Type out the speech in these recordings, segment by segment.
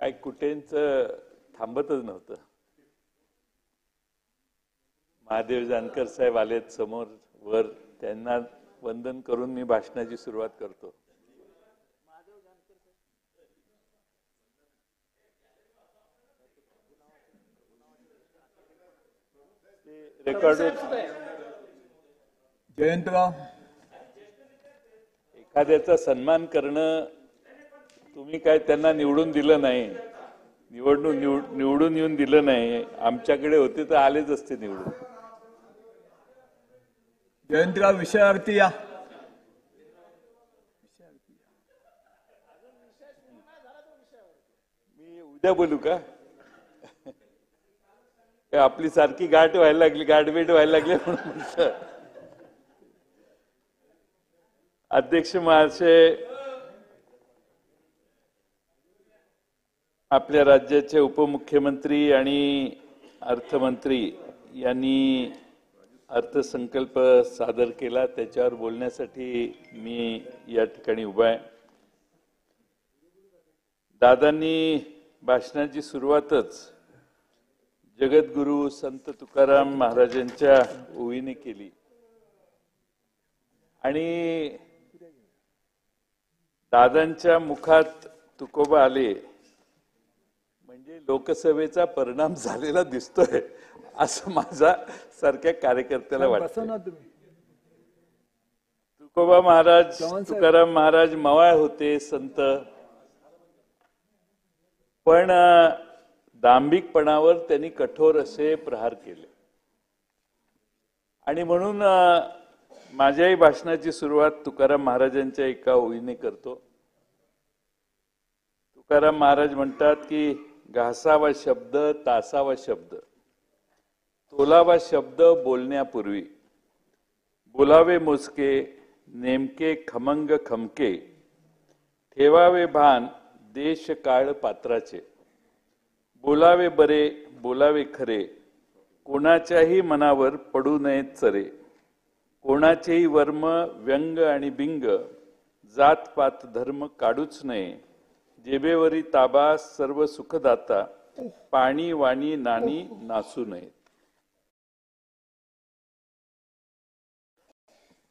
काय कुठेच थांबतच नव्हतं. महादेव जानकर साहेब आलेत समोर वर, त्यांना वंदन करून मी भाषणाची सुरुवात करतो. रेकॉर्ड जयंतराव, एखाद्याचा सन्मान करणं, तुम्ही काय त्यांना निवडून दिलं नाही, निवडून येऊन दिलं नाही, आमच्याकडे होते तर आलेच असते निवडून. जयंतराव विषयावरती या. मी उद्या बोलू का? आपली सारखी गाठ व्हायला लागली, गाठभेट व्हायला लागली म्हणून म्हटलं. अध्यक्ष महाशय, आपल्या राज्याचे उपमुख्यमंत्री आणि अर्थमंत्री यांनी अर्थसंकल्प सादर केला, त्याच्यावर बोलण्यासाठी मी या ठिकाणी उभा आहे. दादांनी भाषणाची सुरुवातच जगद्गुरु संत तुकाराम महाराजांच्या ओळीने केली आणि दादांच्या मुखात तुकोबा आले म्हणजे लोकसभेचा परिणाम झालेला दिसतोय असं माझा सारख्या कार्यकर्त्याला वाटतं. तुकोबा महाराज, तुकाराम महाराज मवाळ होते, संत, पण दांभिकपणावर त्यांनी कठोर असे प्रहार केले. आणि म्हणून माझ्याही भाषणाची सुरुवात तुकाराम महाराजांच्या एका ओळीने करतो. तुकाराम महाराज म्हणतात की घासावा शब्द, तासावा शब्द, तोलावा शब्द बोलण्यापूर्वी, बोलावे मोजके, नेमके खमंग खमके, ठेवावे भान देश काळ पात्राचे, बोलावे बरे, बोलावे खरे, कोणाच्याही मनावर पडू नयेत चरे, कोणाचेही वर्म व्यंग आणि बिंग, जात पात धर्म काढूच नये, जेबेवरी ताबा सर्व सुखदाता, पाणी वाणी नाणी नासू नयेत.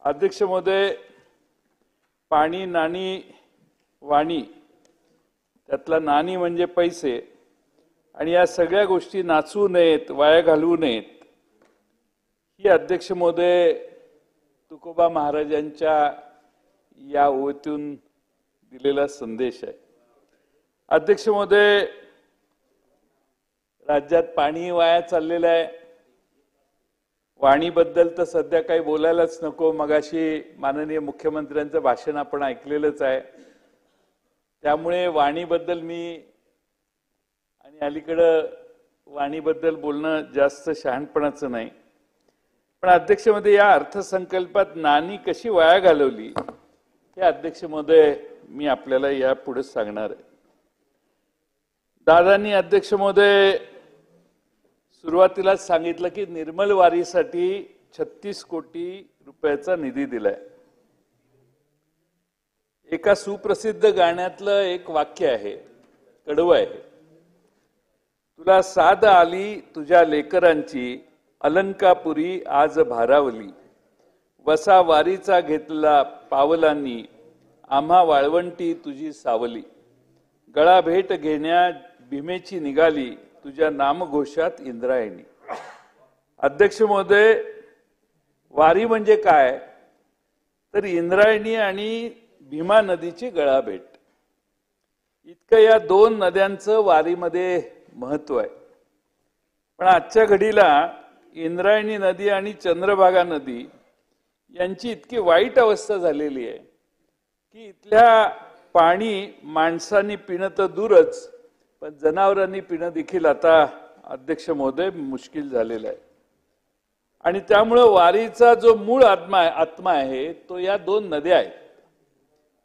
अध्यक्ष महोदय, पाणी नाणी वाणी, त्यातला नाणी म्हणजे पैसे, आणि या सगळ्या गोष्टी नाचू नयेत, वाया घालवू नयेत, ही अध्यक्ष महोदय तुकोबा महाराजांच्या या ओळीतून दिलेला संदेश आहे. अध्यक्ष महोदय, राज्यात पाणी वाया चाललेलं आहे. वाणीबद्दल तर सध्या काही बोलायलाच नको. मगाशी माननीय मुख्यमंत्र्यांचं भाषण आपण ऐकलेलंच आहे, त्यामुळे वाणीबद्दल मी आणि अलीकडं वाणीबद्दल बोलणं जास्त शहाणपणाचं नाही. पण अध्यक्ष महोदय, या अर्थसंकल्पात नाणी कशी वाया घालवली हे अध्यक्ष महोदय मी आपल्याला यापुढे सांगणार आहे. दादांनी अध्यक्ष महोदय सुरुवातीलाच सांगितलं की निर्मल वारीसाठी 36 कोटी रुपयाचा निधी दिलाय. एका सुप्रसिद्ध गाण्यातलं एक वाक्य आहे, कडवं आहे, तुला साध आली तुझ्या लेकरांची, अलंकापुरी आज भारावली, वसा वारीचा घेतला पावलांनी, आम्हा वाळवंटी तुझी सावली, गळा भेट घेण्या भीमेची निघाली, तुझ्या नामघोषात इंद्रायणी. अध्यक्ष महोदय, वारी म्हणजे काय तर इंद्रायणी आणि भीमा नदीची गळाभेट, इतकं या दोन नद्यांचं वारीमध्ये महत्व आहे. पण आजच्या घडीला इंद्रायणी नदी आणि चंद्रभागा नदी यांची इतकी वाईट अवस्था झालेली आहे की इथल्या पाणी माणसांनी पिणं तर दूरच, पण जनावरांनी पिणं देखील आता अध्यक्ष महोदय मुश्किल झालेलं आहे. आणि त्यामुळं वारीचा जो मूळ आत्मा आहे तो या दोन नद्या आहेत.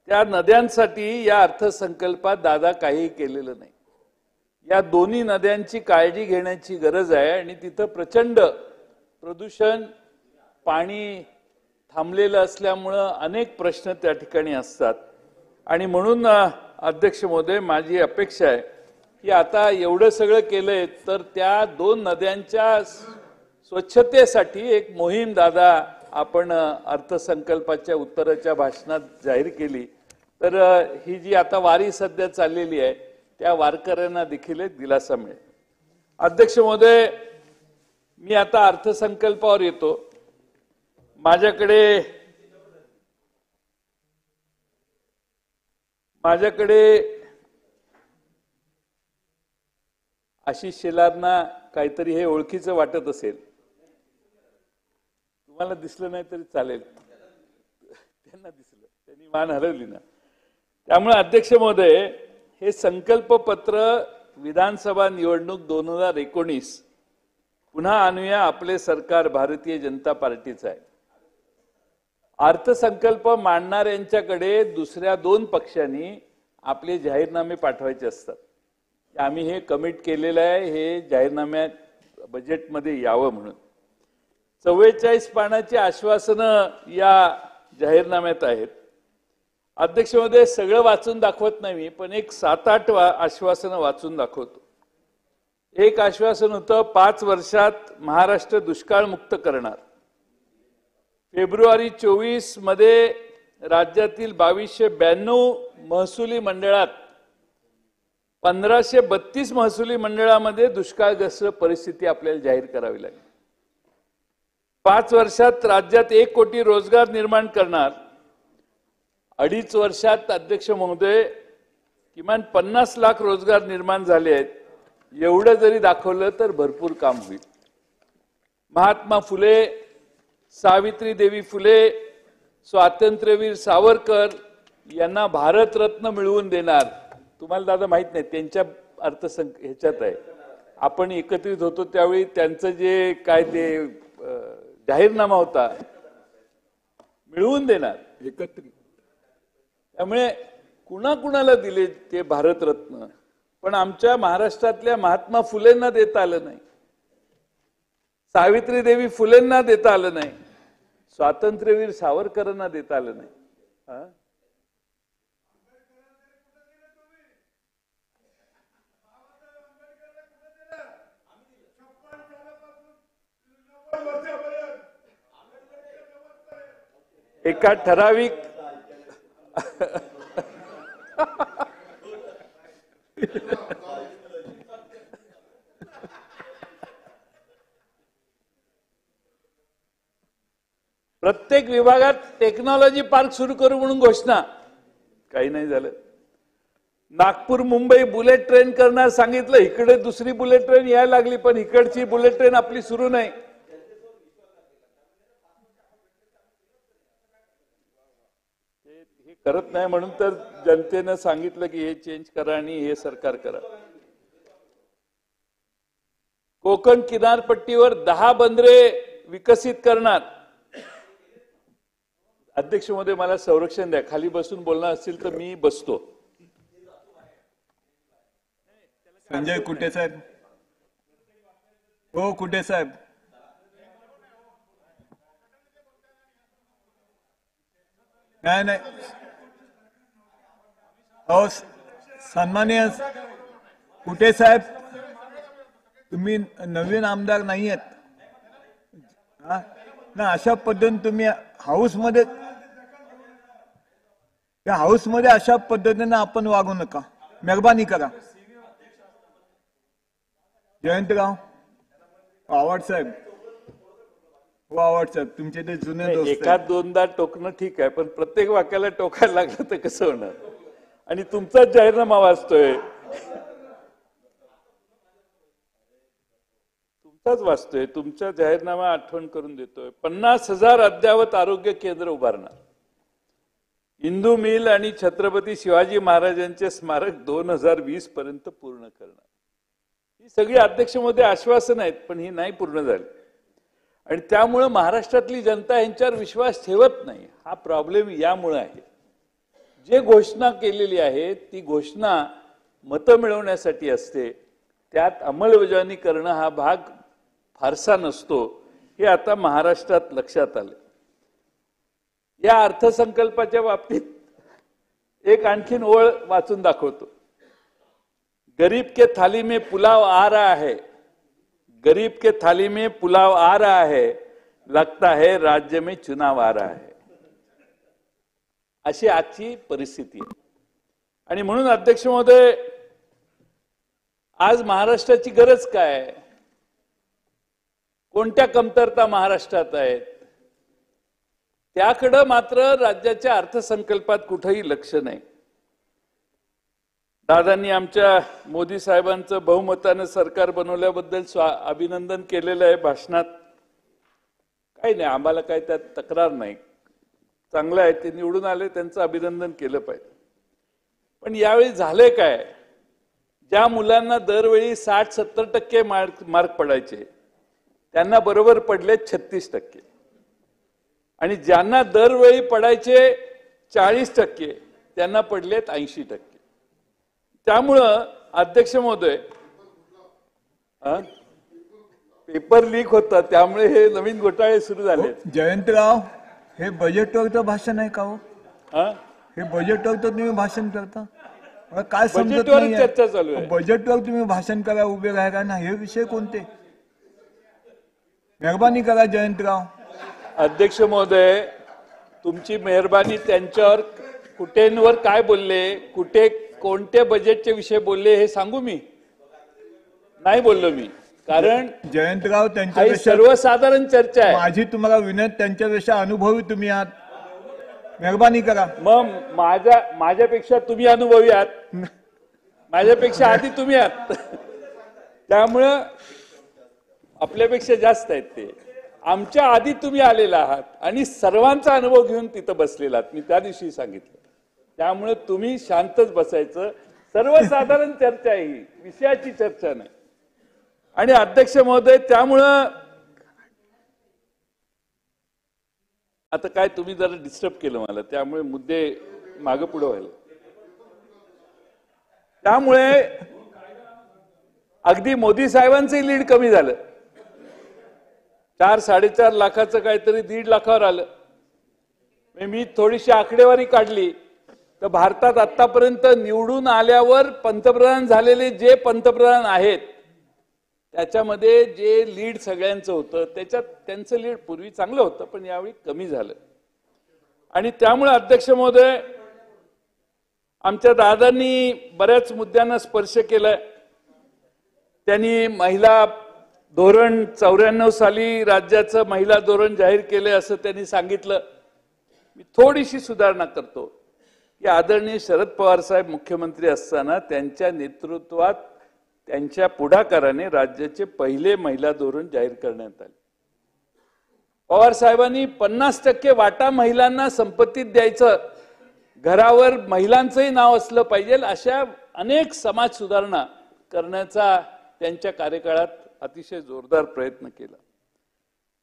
त्या नद्यांसाठी या अर्थसंकल्पात दादा काही केलेलं नाही. या दोन्ही नद्यांची काळजी घेण्याची गरज आहे आणि तिथं प्रचंड प्रदूषण, पाणी थांबलेलं असल्यामुळं अनेक प्रश्न त्या ठिकाणी असतात. आणि म्हणून अध्यक्ष महोदय, माझी अपेक्षा आहे की आता एवढं सगळं केलंय तर त्या दोन नद्यांच्या स्वच्छतेसाठी एक मोहीम दादा आपण अर्थसंकल्पाच्या उत्तराच्या भाषणात जाहीर केली। तर ही जी आता वारी सध्या चाललेली आहे त्या वारकऱ्यांना देखील एक दिलासा मिळेल। अध्यक्ष महोदय, मी आता अर्थसंकल्पावर येतो। माझ्याकडे आशिष शेलारना काहीतरी हे ओळखीचं वाटत असेल, तुम्हाला दिसलं नाही तरी चालेल, त्यांना दिसलं, त्यांनी मान हलवली ना। त्यामुळे अध्यक्ष महोदय, हे संकल्प पत्र विधानसभा निवडणूक 2019 पुन्हा आणूया आपले सरकार भारतीय जनता पार्टीचं आहे। अर्थसंकल्प मांडणाऱ्यांच्याकडे दुसऱ्या दोन पक्षांनी आपले जाहीरनामे पाठवायचे असतात। आम्ही हे कमिट केलेलं आहे, हे जाहीरनाम्यात बजेटमध्ये यावं म्हणून। 44 पानाची आश्वासनं या जाहीरनाम्यात आहेत। अध्यक्ष महोदय, सगळं वाचून दाखवत नाही मी, पण एक 7-8 आश्वासनं वाचून दाखवतो। एक आश्वासन होतं 5 वर्षात महाराष्ट्र दुष्काळ मुक्त करणार। फेब्रुवारी 24 मध्ये राज्यातील 2292 महसुली मंडळात 1532 महसुली मंडळामध्ये दुष्काळग्रस्त परिस्थिती आपल्याला जाहीर करावी लागेल। 5 वर्षात राज्यात 1 कोटी रोजगार निर्माण करणार। 2.5 वर्षात अध्यक्ष महोदय किमान 50 लाख रोजगार निर्माण झाले आहेत। एवढं जरी दाखवलं तर भरपूर काम होईल। महात्मा फुले, सावित्रीदेवी फुले, स्वातंत्र्यवीर सावरकर यांना भारतरत्न मिळवून देणार। तुम्हाला दादा माहित नाही, त्यांच्या ह्याच्यात आहे। आपण एकत्रित होतो त्यावेळी त्यांचं जे काय ते जाहीरनामा होता, मिळवून देणार एकत्रित। त्यामुळे कुणाकुणाला दिले ते भारतरत्न, पण आमच्या महाराष्ट्रातल्या महात्मा फुलेंना देता आलं नाही, सावित्रीदेवी फुलेंना देता आलं नाही, स्वातंत्र्यवीर सावरकरांना देता आलं नाही। एका ठराविक प्रत्येक विभागात टेक्नॉलॉजी पार्क सुरू करू म्हणून घोषणा, काही नाही झालं। नागपूर मुंबई बुलेट ट्रेन करणार सांगितलं, इकडे दुसरी बुलेट ट्रेन यायला लागली, पण इकडची बुलेट ट्रेन आपली सुरू नाही। हे करत नाही म्हणून तर जनतेनं सांगितलं की हे चेंज करा आणि हे सरकार करा। कोकण किनारपट्टीवर 10 बंदरे विकसित करणार। अध्यक्ष महोदय, मला संरक्षण द्या, खाली बसून बोलणार असतील तर मी बसतो। संजय कुटे साहेब, हो कुटे साहेब, नाही हो सन्माननीय कुटे साहेब, तुम्ही नवीन आमदार नाही आहेत ना। अशा पद्धतीने तुम्ही हाऊसमध्ये अशा पद्धतीने आपण वागू नका, मेहरबानी करा। जयंतराव आवाड साहेब, हो आवाड साहेब, तुमचे ते जुने दोस्त, एखाद दोनदा टोकणं ठीक आहे, पण प्रत्येक वाक्याला टोकायला लागलं तर कसं होणार? आणि तुमचाच जाहीरनामा वाचतोय, तुमचा जाहीरनामा आठवण करून देतोय। 50,000 अद्ययावत आरोग्य केंद्र उभारणार। इंदू मिल आणि छत्रपती शिवाजी महाराजांचे स्मारक 2020 पर्यंत पूर्ण करणार। ही सगळी अध्यक्ष महोदय आश्वासन आहेत, पण ही नाही पूर्ण झाली आणि त्यामुळे महाराष्ट्रातली जनता यांच्यावर विश्वास ठेवत नाही। हा प्रॉब्लेम यामुळे आहे। जे घोषणा केलेली आहे ती घोषणा मतं मिळवण्यासाठी असते, त्यात अंमलबजावणी करणं हा भाग फारसा नसतो, हे आता महाराष्ट्रात लक्षात आले। या अर्थसंकल्पाच्या बाबतीत एक आणखीन ओळ वाचून दाखवतो। गरीब के थाली में पुलाव आ रहा है, गरीब के थाली में पुलाव आ रहा है, लगता है राज्य में चुनाव आ रहा है, अशी आजची परिस्थिती आहे. आणि म्हणून अध्यक्ष महोदय, आज महाराष्ट्राची गरज काय आहे, कोणत्या कमतरता महाराष्ट्रात आहेत, त्याकडे मात्र राज्याच्या अर्थसंकल्पात कुठेही लक्ष नाही. दादांनी आमच्या मोदी साहेबांचं बहुमताने सरकार बनवल्याबद्दल अभिनंदन केलेलं आहे भाषणात. काही नाही, आम्हाला काही त्यात तक्रार नाही, चांगलं आहे, ते निवडून आले, त्यांचं अभिनंदन केलं पाहिजे. पण यावेळी झाले काय, ज्या मुलांना दरवेळी 60-70% मार्क पडायचे त्यांना बरोबर पडले 36%, आणि ज्यांना दरवेळी पडायचे 40% त्यांना पडलेत 80%. त्यामुळं अध्यक्ष महोदय, पेपर लीक होता, त्यामुळे हे नवीन घोटाळे सुरू झाले. जयंतराव, हे बजेटवरचं भाषण आहे का हो? हे बजेटवर तर तुम्ही भाषण करता, मला काय समजत नाही. चर्चा चालू आहे, बजेटवर तुम्ही भाषण करा, उभे राहा ना. हे विषय कोणते? मेहरबानी करा जयंतराव. अध्यक्ष महोदय, तुमची मेहरबानी. त्यांच्यावर कुठेंवर काय बोलले, कुठे कोणत्या बजेटचे विषय बोलले हे सांगू? मी नाही बोललो मी, कारण जयंतराव त्यांच्यापेक्षा सर्वसाधारण चर्चा आहे. माझी तुम्हाला विनंती, त्यांच्यापेक्षा अनुभवी तुम्ही आहात, मेहरबानी करा. मग माझ्यापेक्षा तुम्ही अनुभवी आहात, माझ्यापेक्षा आधी तुम्ही आहात, त्यामुळं आपल्यापेक्षा जास्त आहेत ते. आमच्या आधी तुम्ही आलेला आहात आणि सर्वांचा अनुभव घेऊन तिथं बसलेला आहात, मी त्या दिवशी सांगितलं. त्यामुळे तुम्ही शांतच बसायचं. सर्वसाधारण चर्चा आहे ही, विषयाची चर्चा नाही. आणि अध्यक्ष महोदय, त्यामुळं आता काय, तुम्ही जरा डिस्टर्ब केलं मला, त्यामुळे मुद्दे मागे पुढे व्हायला. त्यामुळे अगदी मोदी साहेबांचंही लीड कमी झालं. 4-4.5 लाखाचं काहीतरी 1.5 लाखावर आलं. मी थोडीशी आकडेवारी काढली तर भारतात आतापर्यंत निवडून आल्यावर पंतप्रधान झालेले जे पंतप्रधान आहेत त्याच्यामध्ये जे लीड सगळ्यांचं होतं, त्याच्यात त्यांचं लीड पूर्वी चांगलं होतं, पण यावेळी कमी झालं. आणि त्यामुळे अध्यक्ष महोदय, आमच्या दादांनी बऱ्याच मुद्द्यांना स्पर्श केलाय. त्यांनी महिला धोरण 94 साली राज्याचं महिला धोरण जाहीर केले असं त्यांनी सांगितलं. मी थोडीशी सुधारणा करतो की आदरणीय शरद पवार साहेब मुख्यमंत्री असताना त्यांच्या नेतृत्वात, त्यांच्या पुढाकाराने राज्याचे पहिले महिला धोरण जाहीर करण्यात आले. पवार साहेबांनी 50% वाटा महिलांना संपत्तीत द्यायचं, घरावर महिलांचंही नाव असलं पाहिजे, अशा अनेक समाज सुधारणा करण्याचा त्यांच्या कार्यकाळात अतिशय जोरदार प्रयत्न केला.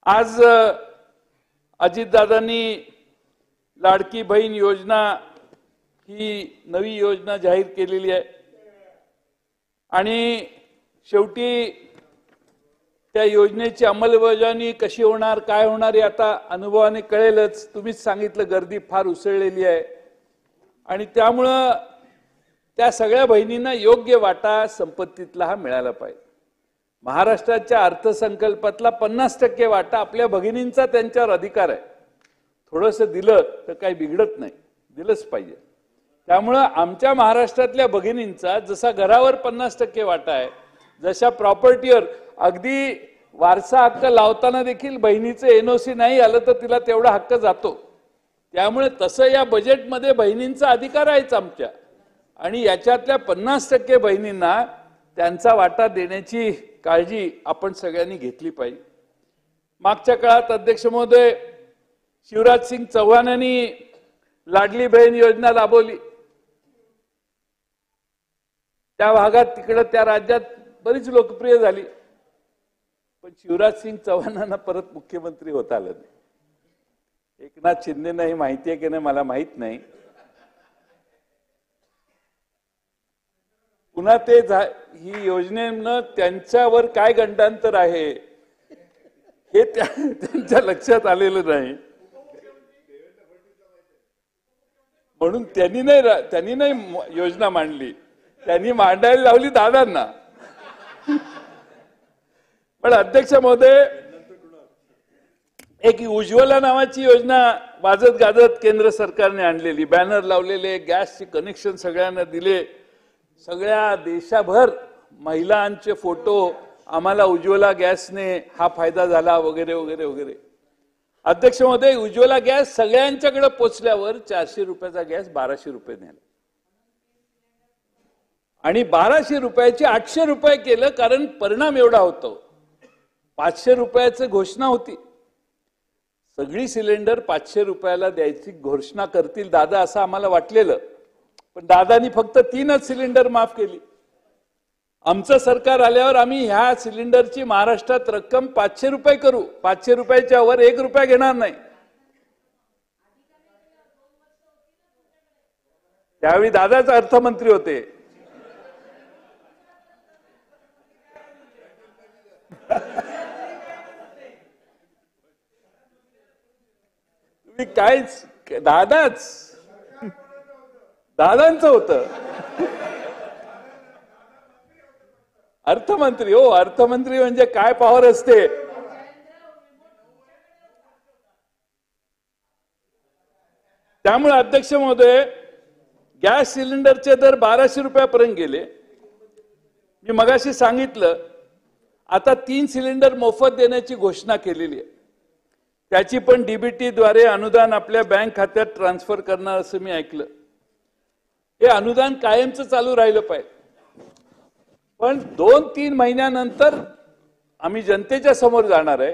आज अजितदादांनी लाडकी बहीण योजना ही नवी योजना जाहीर केलेली आहे. आणि शेवटी त्या योजनेची अंमलबजावणी कशी होणार, काय होणार हे आता अनुभवाने कळेलच. तुम्हीच सांगितलं, गर्दी फार उसळलेली आहे. आणि त्यामुळं त्या सगळ्या बहिणींना योग्य वाटा संपत्तीतला हा मिळाला पाहिजे. महाराष्ट्राच्या अर्थसंकल्पातला 50% वाटा आपल्या भगिनींचा त्यांच्यावर अधिकार आहे. थोडंसं दिलं तर काही बिघडत नाही, दिलंच पाहिजे. त्यामुळं आमच्या महाराष्ट्रातल्या भगिनींचा जसा घरावर 50% वाटा आहे, जशा प्रॉपर्टीवर, अगदी वारसा हक्क लावताना देखील बहिणीचं एनओसी नाही आलं तर तिला तेवढा हक्क जातो. त्यामुळे तसं या बजेटमध्ये बहिणींचा अधिकार आहेच आमच्या. आणि याच्यातल्या 50% बहिणींना त्यांचा वाटा देण्याची काळजी आपण सगळ्यांनी घेतली पाहिजे. मागच्या काळात अध्यक्ष महोदय, शिवराज सिंग चौहान यांनी लाडली बहीण योजना राबवली. त्या भागात, तिकडे त्या राज्यात बरीच लोकप्रिय झाली. पण शिवराज सिंग चौहानांना परत मुख्यमंत्री होता आलं नाही. एकनाथ शिंदेना हे माहिती आहे की नाही मला माहित नाही. पुन्हा ते ही योजनेनं त्यांच्यावर काय गंडांतर आहे हे त्यांच्या लक्षात आलेलं नाही. म्हणून त्यांनी नाही योजना मांडली. त्यांनी मांडायला लावली दादांना. पण अध्यक्ष महोदय, एक उज्ज्वला नावाची योजना वाजत गाजत केंद्र सरकारने आणलेली, बॅनर लावलेले, गॅसचे कनेक्शन सगळ्यांना दिले, सगळ्या देशभर महिलांचे फोटो, आम्हाला उज्ज्वला गॅसने हा फायदा झाला वगैरे वगैरे वगैरे. अध्यक्ष महोदय, उज्ज्वला गॅस सगळ्यांच्याकडे पोचल्यावर 400 रुपयाचा गॅस 1200 रुपये नेला आणि 1200 रुपयाचे 800 रुपये केलं. कारण परिणाम एवढा होतो, 500 रुपयाची घोषणा होती, सगळी सिलेंडर 500 रुपयाला द्यायची घोषणा करतील दादा असं आम्हाला वाटलेलं, पण दादानी फक्त 3च सिलेंडर माफ केली. आमचं सरकार आल्यावर आम्ही ह्या सिलेंडरची महाराष्ट्रात रक्कम 500 रुपये करू, 500 रुपयाच्या वर 1 रुपया घेणार नाही. त्यावेळी दादाच अर्थमंत्री होते. तुम्ही कायच, दादांचं होतं अर्थमंत्री. हो, अर्थमंत्री म्हणजे काय पॉवर असते. त्यामुळे अध्यक्ष महोदय, गॅस सिलेंडरचे दर 1200 रुपयापर्यंत गेले. मी मगाशी सांगितलं, आता 3 सिलेंडर मोफत देण्याची घोषणा केलेली आहे. त्याची पण डीबीटी द्वारे अनुदान आपल्या बँक खात्यात ट्रान्सफर करणार असं मी ऐकलं. हे अनुदान कायमचं चालू राहिलं पाहिजे. पण 2-3 महिन्यानंतर आम्ही जनतेच्या समोर जाणार आहे.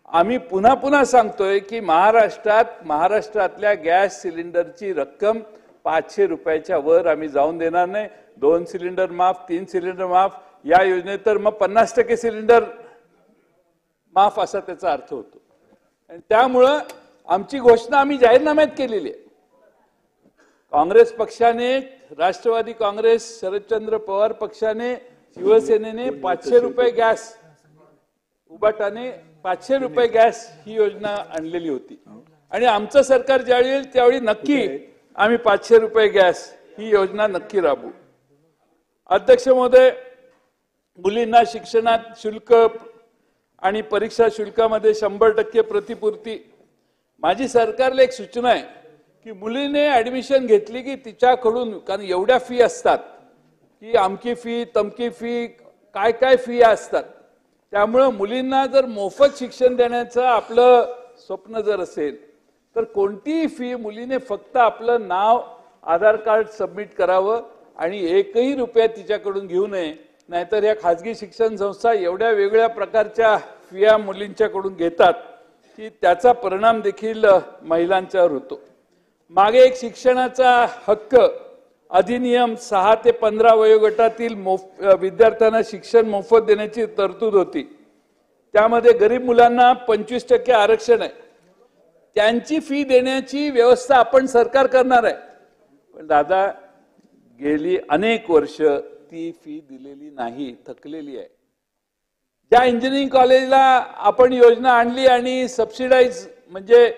आम्ही पुन्हा पुन्हा सांगतोय की महाराष्ट्रातल्या गॅस सिलेंडरची रक्कम 500 रुपयाच्या वर आम्ही जाऊन देणार नाही. 2 सिलेंडर माफ, 3 सिलेंडर माफ, या योजनेत तर मग 50% सिलेंडर माफ असा त्याचा अर्थ होतो. आणि त्यामुळं आमची घोषणा आम्ही जाहीरनाम्यात केलेली आहे. काँग्रेस पक्षाने, राष्ट्रवादी काँग्रेस, शरदचंद्र पवार पक्षाने, शिवसेनेने 500 रुपये गॅस, उबाटाने 500 रुपये गॅस ही योजना आणलेली होती. आणि आमचं सरकार ज्यावेळी येईल त्यावेळी नक्की आम्ही 500 रुपये गॅस ही योजना नक्की राबवू. अध्यक्ष महोदय, मुलींना शिक्षणात शुल्क आणि परीक्षा शुल्कामध्ये 100% प्रतिपूर्ती. माझी सरकारला एक सूचना आहे की मुलीने ऍडमिशन घेतली की तिच्याकडून, कारण एवढ्या फी असतात की अमकी फी, तमकी फी, काय काय फी असतात. त्यामुळे मुलींना जर मोफत शिक्षण देण्याचं आपलं स्वप्न जर असेल तर कोणतीही फी मुलीने फक्त आपलं नाव, आधार कार्ड सबमिट करावं आणि 1ही रुपया तिच्याकडून घेऊ नये. नाहीतर या खाजगी शिक्षण संस्था एवढ्या वेगळ्या प्रकारच्या फिया मुलींच्याकडून घेतात की त्याचा परिणाम देखील महिलांच्यावर होतो. मागे एक शिक्षणाचा हक्क अधिनियम 6 ते 15 वयोगटातील विद्यार्थ्यांना शिक्षण मोफत देण्याची तरतूद होती. त्यामध्ये गरीब मुलांना 25% आरक्षण आहे. त्यांची फी देण्याची व्यवस्था आपण सरकार करणार आहे. पण दादा, गेली अनेक वर्ष ती फी दिलेली नाही, थकलेली आहे. ज्या इंजिनिअरिंग कॉलेजला आपण योजना आणली आणि सबसिडाईज म्हणजे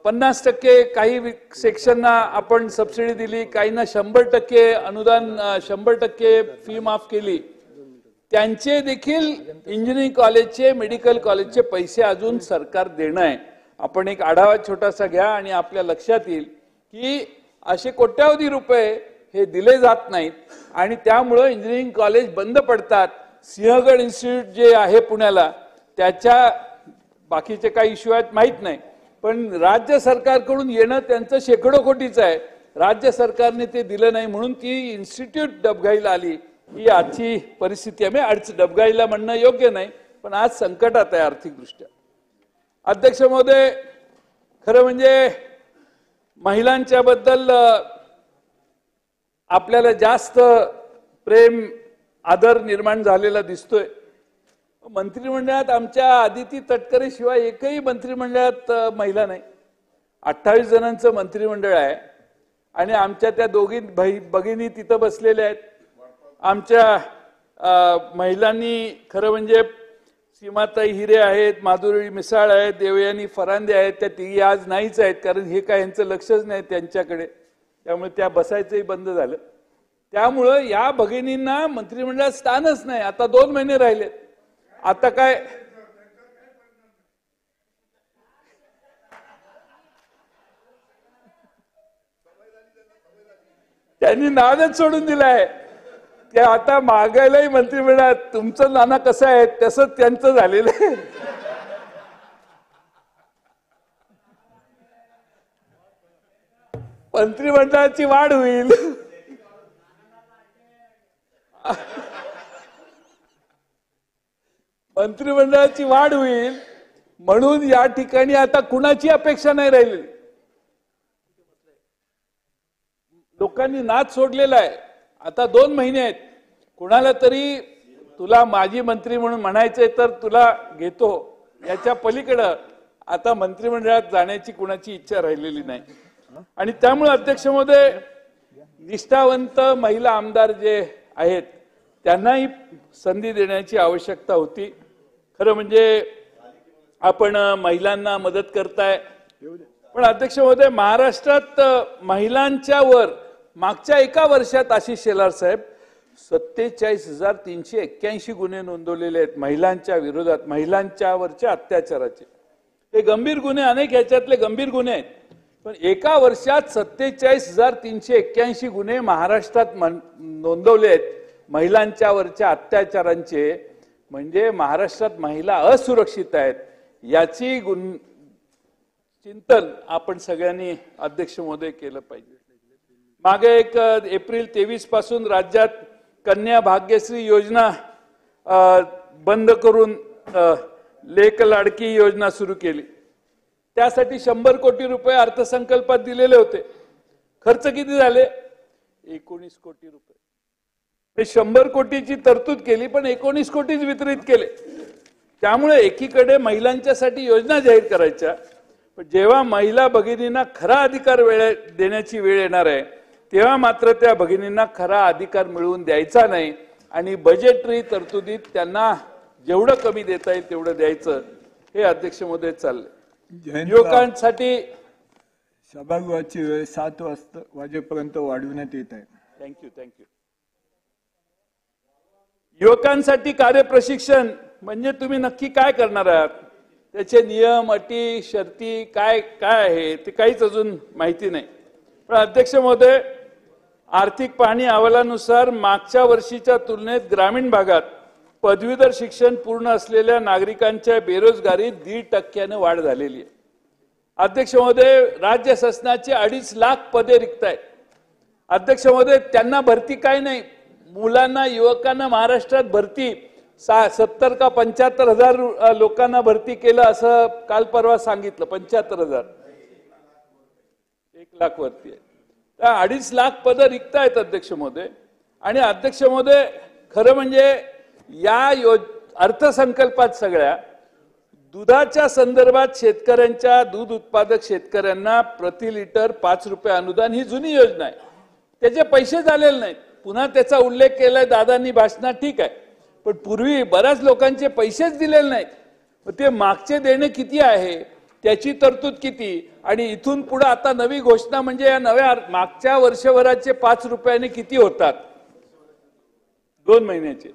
50% काही सेक्शनना आपण सबसिडी दिली, काहींना 100% अनुदान, 100% फी माफ केली, त्यांचे देखील इंजिनिअरिंग कॉलेजचे, मेडिकल कॉलेजचे पैसे अजून सरकार देणं आहे. आपण एक आढावा छोटासा घ्या आणि आपल्या लक्षात येईल की असे कोट्यावधी रुपये हे दिले जात नाहीत आणि त्यामुळे इंजिनिअरिंग कॉलेज बंद पडतात. सिंहगड इन्स्टिट्यूट जे आहे पुण्याला, त्याच्या बाकीचे काही इश्यू आहेत माहीत नाही, पण राज्य सरकारकडून येणं त्यांचं शेकडो कोटीचं आहे. राज्य सरकारने ते दिलं नाही म्हणून ती इन्स्टिट्यूट डबघाईला आली. ही आजची परिस्थिती आहे. डबघाईला म्हणणं योग्य नाही, पण आज संकटात आहे आर्थिकदृष्ट्या. अध्यक्ष महोदय, खरं म्हणजे महिलांच्या बद्दल आपल्याला जास्त प्रेम, आदर निर्माण झालेला दिसतोय. मंत्रिमंडळात आमच्या आदिती तटकरे शिवाय एकही मंत्रिमंडळात महिला नाही. 28 जणांचं मंत्रिमंडळ आहे आणि आमच्या त्या दोघी भगिनी तिथं बसलेल्या आहेत. आमच्या महिलांनी खरं म्हणजे सीमाताई हिरे आहेत, माधुरी मिसाळ आहेत, देवयानी फरांदे आहेत. त्या तिघी आज नाहीच आहेत कारण हे काय यांचं लक्षच नाही त्यांच्याकडे, त्यामुळे त्या बसायचंही बंद झालं. त्यामुळं या भगिनींना मंत्रिमंडळात स्थानच नाही. आता 2 महिने राहिले. आता काय त्यांनी नादच सोडून दिलाय. ते आता मागायलाही मंत्रिमंडळात तुमचं नाना कसं आहे तसंच त्यांचं झालेलं आहे. मंत्रिमंडळाची वाढ होईल. मंत्रिमंडळाची वाढ होईल म्हणून या ठिकाणी आता कुणाची अपेक्षा नाही राहिली. लोकांनी नाद सोडलेला आहे. आता 2 महिने आहेत. कुणाला तरी तुला माजी मंत्री म्हणून म्हणायचंय तर तुला घेतो, याच्या पलीकडं आता मंत्रिमंडळात जाण्याची कुणाची इच्छा राहिलेली नाही. आणि त्यामुळे अध्यक्ष महोदय, निष्ठावंत महिला आमदार जे आहेत त्यांनाही संधी देण्याची आवश्यकता होती. खरं म्हणजे आपण महिलांना मदत करताय, पण अध्यक्ष महोदय, महाराष्ट्रात महिलांच्या वर मागच्या एका वर्षात आशिष शेलार साहेब 47,381 गुन्हे नोंदवलेले आहेत महिलांच्या विरोधात, महिलांच्यावरच्या अत्याचाराचे. हे गंभीर गुन्हे, अनेक ह्याच्यातले गंभीर गुन्हे आहेत, पण एका वर्षात 47,381 गुन्हे महाराष्ट्रात नोंदवले आहेत महिलांच्यावरच्या अत्याचारांचे. म्हणजे महाराष्ट्रात महिला असुरक्षित आहेत याची चिंतन आपण सगळ्यांनी अध्यक्ष महोदय केलं पाहिजे. मागे एक एप्रिल 23 पासून राज्यात कन्या भाग्यश्री योजना बंद करून लेक लाडकी योजना सुरू केली. त्यासाठी 100 कोटी रुपये अर्थसंकल्पात दिलेले होते. खर्च किती झाले? 19 कोटी रुपये. 100 कोटीची तरतूद केली पण 19 कोटीच वितरित केले. त्यामुळे एकीकडे महिलांच्यासाठी योजना जाहीर करायच्या, पण जेव्हा महिला भगिनींना खरा अधिकार देण्याची वेळ येणार आहे तेव्हा मात्र त्या भगिनींना खरा अधिकार मिळवून द्यायचा नाही आणि बजेटरी तरतुदीत त्यांना जेवढं कमी देता येईल तेवढं द्यायचं, हे अध्यक्ष महोदय चाललंय. युवकांसाठी सभागृहाची वेळ 7 वाजेपर्यंत वाढवण्यात येत आहे. थँक्यू. युवकांसाठी कार्यप्रशिक्षण म्हणजे तुम्ही नक्की काय करणार आहात, त्याचे नियम, अटी, शर्ती काय काय आहे ते काहीच अजून माहिती नाही. पण अध्यक्ष महोदय, आर्थिक पाहणी अहवालानुसार मागच्या वर्षीच्या तुलनेत ग्रामीण भागात पदवीधर शिक्षण पूर्ण असलेल्या नागरिकांच्या बेरोजगारीत 1.5% वाढ झालेली आहे. अध्यक्ष महोदय, राज्य शासनाचे 2.5 लाख पदे रिक्त आहेत. अध्यक्ष महोदय, त्यांना भरती काय नाही. मुलांना, युवकांना महाराष्ट्रात भरती 70 का 75 हजार लोकांना भरती केलं असं काल परवा सांगितलं. 75,000, 1 लाख वरती आहे. त्या 2.5 लाख पद रिक्त आहेत अध्यक्ष महोदय. आणि अध्यक्ष महोदय, खरं म्हणजे या अर्थसंकल्पात सगळ्या दुधाच्या संदर्भात शेतकऱ्यांच्या, दूध उत्पादक शेतकऱ्यांना प्रति लिटर 5 रुपये अनुदान ही जुनी योजना आहे. त्याचे पैसे झालेले नाहीत. पुन्हा त्याचा उल्लेख केलाय दादांनी भाषणात, ठीक आहे, पण पूर्वी बऱ्याच लोकांचे पैसेच दिलेले नाहीत. ते मागचे देणे किती आहे, त्याची तरतूद किती, आणि इथून पुढे आता नवी घोषणा म्हणजे या नव्या मागच्या वर्षभराचे 5 रुपयाने किती होतात, 2 महिन्याचे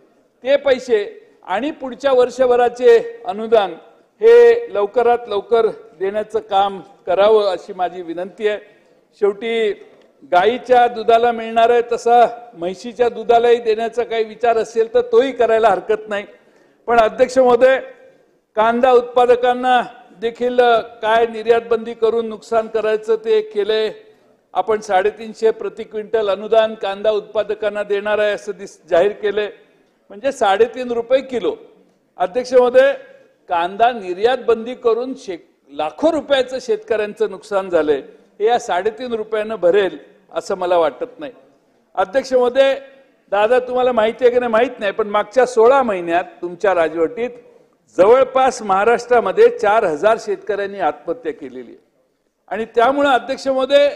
ते पैसे आणि पुढच्या वर्षभराचे अनुदान हे लवकरात लवकर देण्याचं काम करावं अशी माझी विनंती आहे. शेवटी गाईच्या दुधाला मिळणार आहे तसा म्हैशीच्या दुधालाही देण्याचा काही विचार असेल तर तोही करायला हरकत नाही. पण अध्यक्ष महोदय, कांदा उत्पादकांना देखील काय निर्यात बंदी करून नुकसान करायचं ते केलंय. आपण 350 प्रति क्विंटल अनुदान कांदा उत्पादकांना देणार आहे असं जाहीर केलंय, म्हणजे 3.5 रुपये किलो. अध्यक्ष महोदय, कांदा निर्यात बंदी करून लाखो रुपयाचं शेतकऱ्यांचं नुकसान झालंय, हे या 3.5 रुपयानं भरेल असं मला वाटत नाही. अध्यक्ष महोदय, दादा तुम्हाला माहिती आहे की नाही माहित नाही, पण मागच्या 16 महिन्यात तुमच्या राजवटीत जवळपास महाराष्ट्रामध्ये 4,000 शेतकऱ्यांनी आत्महत्या केलेली आहे. आणि त्यामुळे अध्यक्ष महोदय,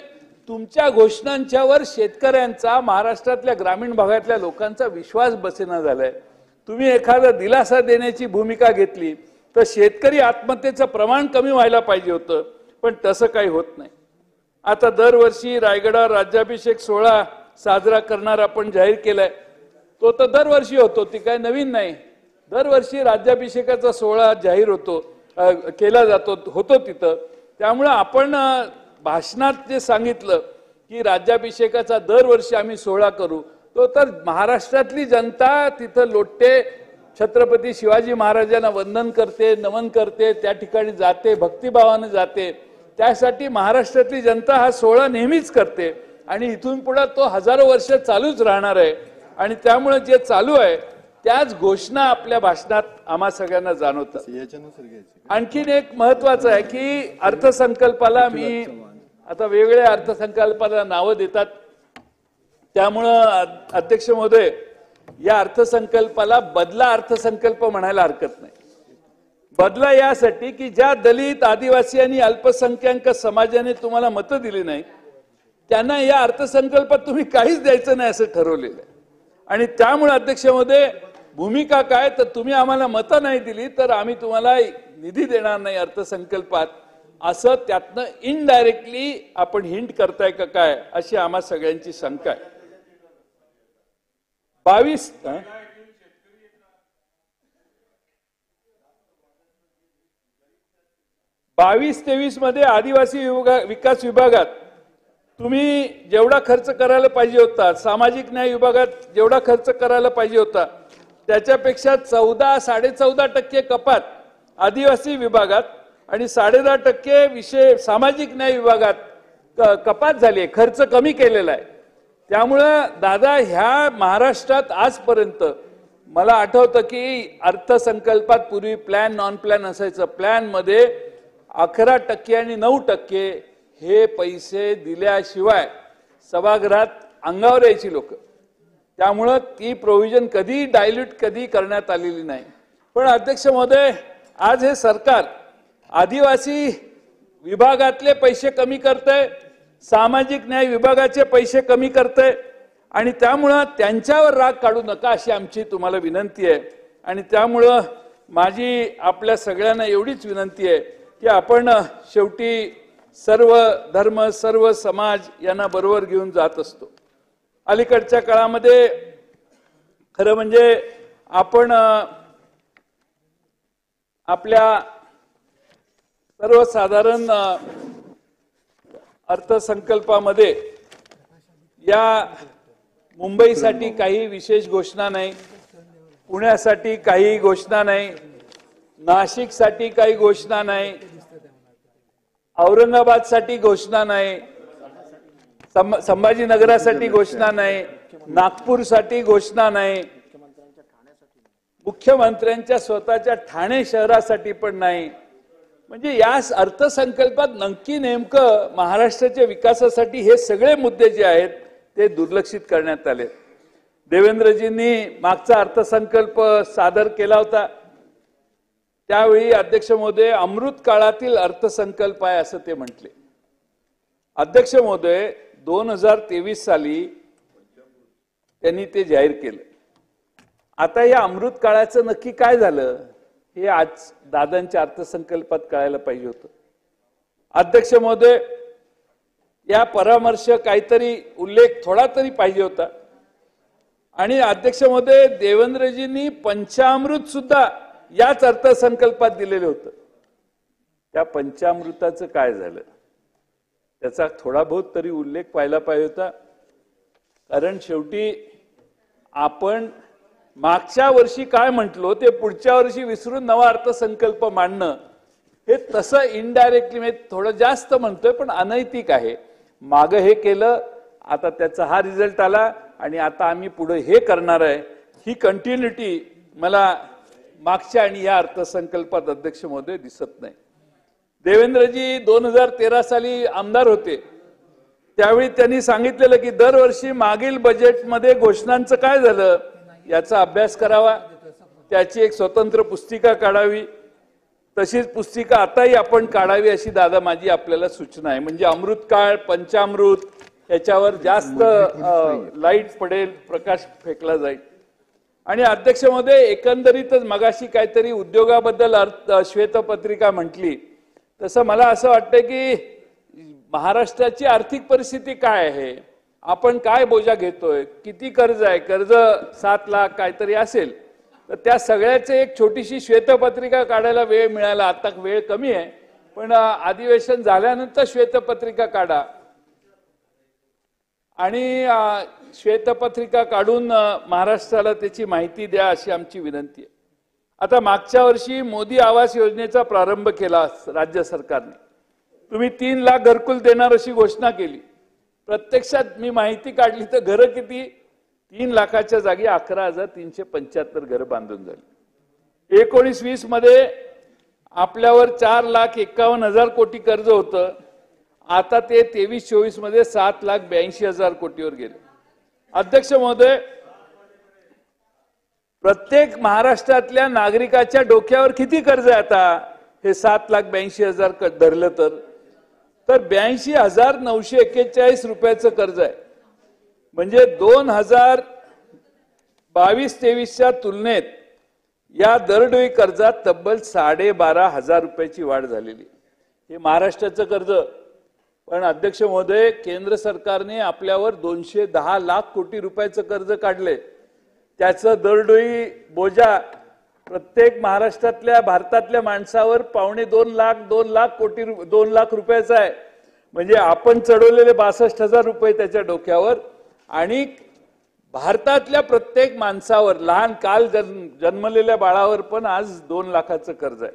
तुमच्या घोषणांच्यावर शेतकऱ्यांचा, महाराष्ट्रातल्या ग्रामीण भागातल्या लोकांचा विश्वास बसेना झालाय. तुम्ही एखादा दिलासा देण्याची भूमिका घेतली तर शेतकरी आत्महत्येचं प्रमाण कमी व्हायला पाहिजे होतं, पण तसं काही होत नाही. आता दरवर्षी रायगडावर राज्याभिषेक सोहळा साजरा करणार आपण जाहीर केलाय. तो तर दरवर्षी होतो, ती काय नवीन नाही. दरवर्षी राज्याभिषेकाचा सोहळा जाहीर होतो, केला जातो, होतो तिथं. त्यामुळे आपण भाषणात जे सांगितलं की राज्याभिषेकाचा दरवर्षी आम्ही सोहळा करू, तो तर महाराष्ट्रातली जनता तिथं लोटते, छत्रपती शिवाजी महाराजांना वंदन करते, नमन करते, त्या ठिकाणी जाते, भक्तिभावाने जाते. त्यासाठी महाराष्ट्रातली जनता हा सोहळा नेहमीच करते आणि इथून पुढे तो हजारो वर्ष चालूच राहणार आहे. आणि त्यामुळे जे चालू आहे त्याच घोषणा आपल्या भाषणात आम्हा सगळ्यांना जाणवतात. आणखीन एक महत्वाचं आहे की अर्थसंकल्पाला मी आता वेगवेगळ्या अर्थसंकल्पाला नावं देतात, त्यामुळं अध्यक्ष महोदय या अर्थसंकल्पाला बदला अर्थसंकल्प म्हणायला हरकत नाही. बदला यासाठी की ज्या दलित, आदिवासी आणि अल्पसंख्याक समाजाने तुम्हाला मतं दिली नाही त्यांना या अर्थसंकल्पात तुम्ही काहीच द्यायचं नाही असं ठरवलेलं आहे. आणि त्यामुळे अध्यक्ष महोदय भूमिका काय, तर तुम्ही आम्हाला मतं नाही दिली तर आम्ही तुम्हाला निधी देणार नाही अर्थसंकल्पात, असं त्यातनं इनडायरेक्टली आपण हिंट करताय का काय अशी आम्हा सगळ्यांची शंका आहे. 22-23 मध्ये आदिवासी विकास विभागात तुम्ही जेवढा खर्च करायला पाहिजे होता, सामाजिक न्याय विभागात जेवढा खर्च करायला पाहिजे होता त्याच्यापेक्षा 14-14.5% कपात आदिवासी विभागात आणि 10.5% विषय सामाजिक न्याय विभागात कपात झाली आहे, खर्च कमी केलेला आहे. त्यामुळं दादा ह्या महाराष्ट्रात आजपर्यंत मला आठवतं की अर्थसंकल्पात पूर्वी प्लॅन नॉन प्लॅन असायचं. प्लॅन मध्ये 11% आणि 9% हे पैसे दिल्याशिवाय सभागृहात अंगावर यायची लोक. त्यामुळं ती प्रोव्हिजन कधी डायल्यूट कधी करण्यात आलेली नाही. पण अध्यक्ष महोदय आज हे सरकार आदिवासी विभागातले पैसे कमी करतंय, सामाजिक न्याय विभागाचे पैसे कमी करतंय आणि त्यामुळं त्यांच्यावर राग काढू नका अशी आमची तुम्हाला विनंती आहे. आणि त्यामुळं माझी आपल्या सगळ्यांना एवढीच विनंती आहे की आपण शेवटी सर्व धर्म, सर्व समाज यांना बरोबर घेऊन जात असतो. अलीकडच्या काळामध्ये खरं म्हणजे आपण आपल्या सर्वसाधारण अर्थसंकल्पामध्ये या मुंबईसाठी काही विशेष घोषणा नाही, पुण्यासाठी काही घोषणा नाही, नाशिकसाठी काही घोषणा नाही, औरंगाबादसाठी घोषणा नाही, संभाजीनगरासाठी घोषणा नाही, नागपूरसाठी घोषणा नाही, मुख्यमंत्र्यांच्या स्वतःच्या ठाणे शहरासाठी पण नाही. म्हणजे या अर्थसंकल्पात नक्की नेमकं महाराष्ट्राच्या विकासासाठी हे सगळे मुद्दे जे आहेत ते दुर्लक्षित करण्यात आले. देवेंद्रजींनी मागचा अर्थसंकल्प सादर केला होता त्यावेळी अध्यक्ष महोदय अमृत काळातील अर्थसंकल्प आहे असं ते म्हटले. अध्यक्ष महोदय 2023 साली त्यांनी ते जाहीर केलं. आता या अमृत काळाचं नक्की काय झालं हे आज दादांच्या अर्थसंकल्पात कळायला पाहिजे होतं. अध्यक्ष महोदय या परामर्श काहीतरी उल्लेख थोडा तरी पाहिजे होता. आणि अध्यक्ष महोदय देवेंद्रजींनी पंचामृत सुद्धा याच अर्थसंकल्पात दिलेलं होतं. त्या पंचामृताचं काय झालं त्याचा थोडा बहुत तरी उल्लेख पाहायला पाहिजे होता. कारण शेवटी आपण मागच्या वर्षी काय म्हटलो ते पुढच्या वर्षी विसरून नवा अर्थसंकल्प मांडणं हे तसं इनडायरेक्टली म्हणजे थोडं जास्त म्हणतोय पण अनैतिक आहे. मागं हे केलं, आता त्याचा हा रिझल्ट आला आणि आता आम्ही पुढे हे करणार आहे. ही कंटिन्युटी मला मागच्या आणि या अर्थसंकल्पात अध्यक्ष महोदय दिसत नाही. देवेंद्रजी 2013 साली आमदार होते त्यावेळी त्यांनी सांगितलेलं की दरवर्षी मागील बजेटमध्ये घोषणांचं काय झालं याचा अभ्यास करावा, त्याची एक स्वतंत्र पुस्तिका काढावी. तशीच पुस्तिका आताही आपण काढावी अशी दादा माझी आपल्याला सूचना आहे. म्हणजे अमृतकाळ, पंचामृत याच्यावर जास्त लाईट पडेल, प्रकाश फेकला जाईल. आणि अध्यक्ष महोदय एकंदरीतच मगाशी काहीतरी उद्योगाबद्दल श्वेतपत्रिका म्हटली तसं मला असं वाटतं की महाराष्ट्राची आर्थिक परिस्थिती काय आहे, आपण काय बोजा घेतोय, किती कर्ज आहे, कर्ज 7 लाख काहीतरी असेल, तर त्या सगळ्याचे एक छोटीशी श्वेतपत्रिका काढायला वेळ मिळाला. आता वेळ कमी आहे, पण अधिवेशन झाल्यानंतर श्वेतपत्रिका काढा आणि श्वेतपत्रिका काढून महाराष्ट्राला त्याची माहिती द्या, अशी आमची विनंती आहे. आता मागच्या वर्षी मोदी आवास योजनेचा प्रारंभ केला राज्य सरकारने. तुम्ही 3 लाख घरकुल देणार अशी घोषणा केली. प्रत्यक्षात मी माहिती काढली तर घरं किती, 3 लाखाच्या जागी 11,375 घरं बांधून झाली. 19-20 मध्ये आपल्यावर 4,51,000 कोटी कर्ज होतं. आता ते 23-24 मध्ये 7,82,000 कोटीवर गेले. अध्यक्ष महोदय, प्रत्येक महाराष्ट्रातल्या नागरिकाच्या डोक्यावर किती कर्ज आहे आता? हे 7,82,000 धरलं तर 82,941 रुपयाचं कर्ज आहे. म्हणजे 2022-23च्या तुलनेत या दरडोई कर्जात तब्बल 12,500 रुपयाची वाढ झालेली. हे महाराष्ट्राचं कर्ज. पण अध्यक्ष महोदय, केंद्र सरकारने आपल्यावर 210 लाख कोटी रुपयाचं कर्ज काढले. त्याचं दरडोई बोजा प्रत्येक महाराष्ट्रातल्या भारतातल्या माणसावर 2 लाख रुपयाचा आहे. म्हणजे आपण चढवलेले 62,000 रुपये त्याच्या डोक्यावर आणि भारतातल्या प्रत्येक माणसावर, लहान काल जन्मलेल्या बाळावर पण आज 2 लाखाचं कर्ज आहे.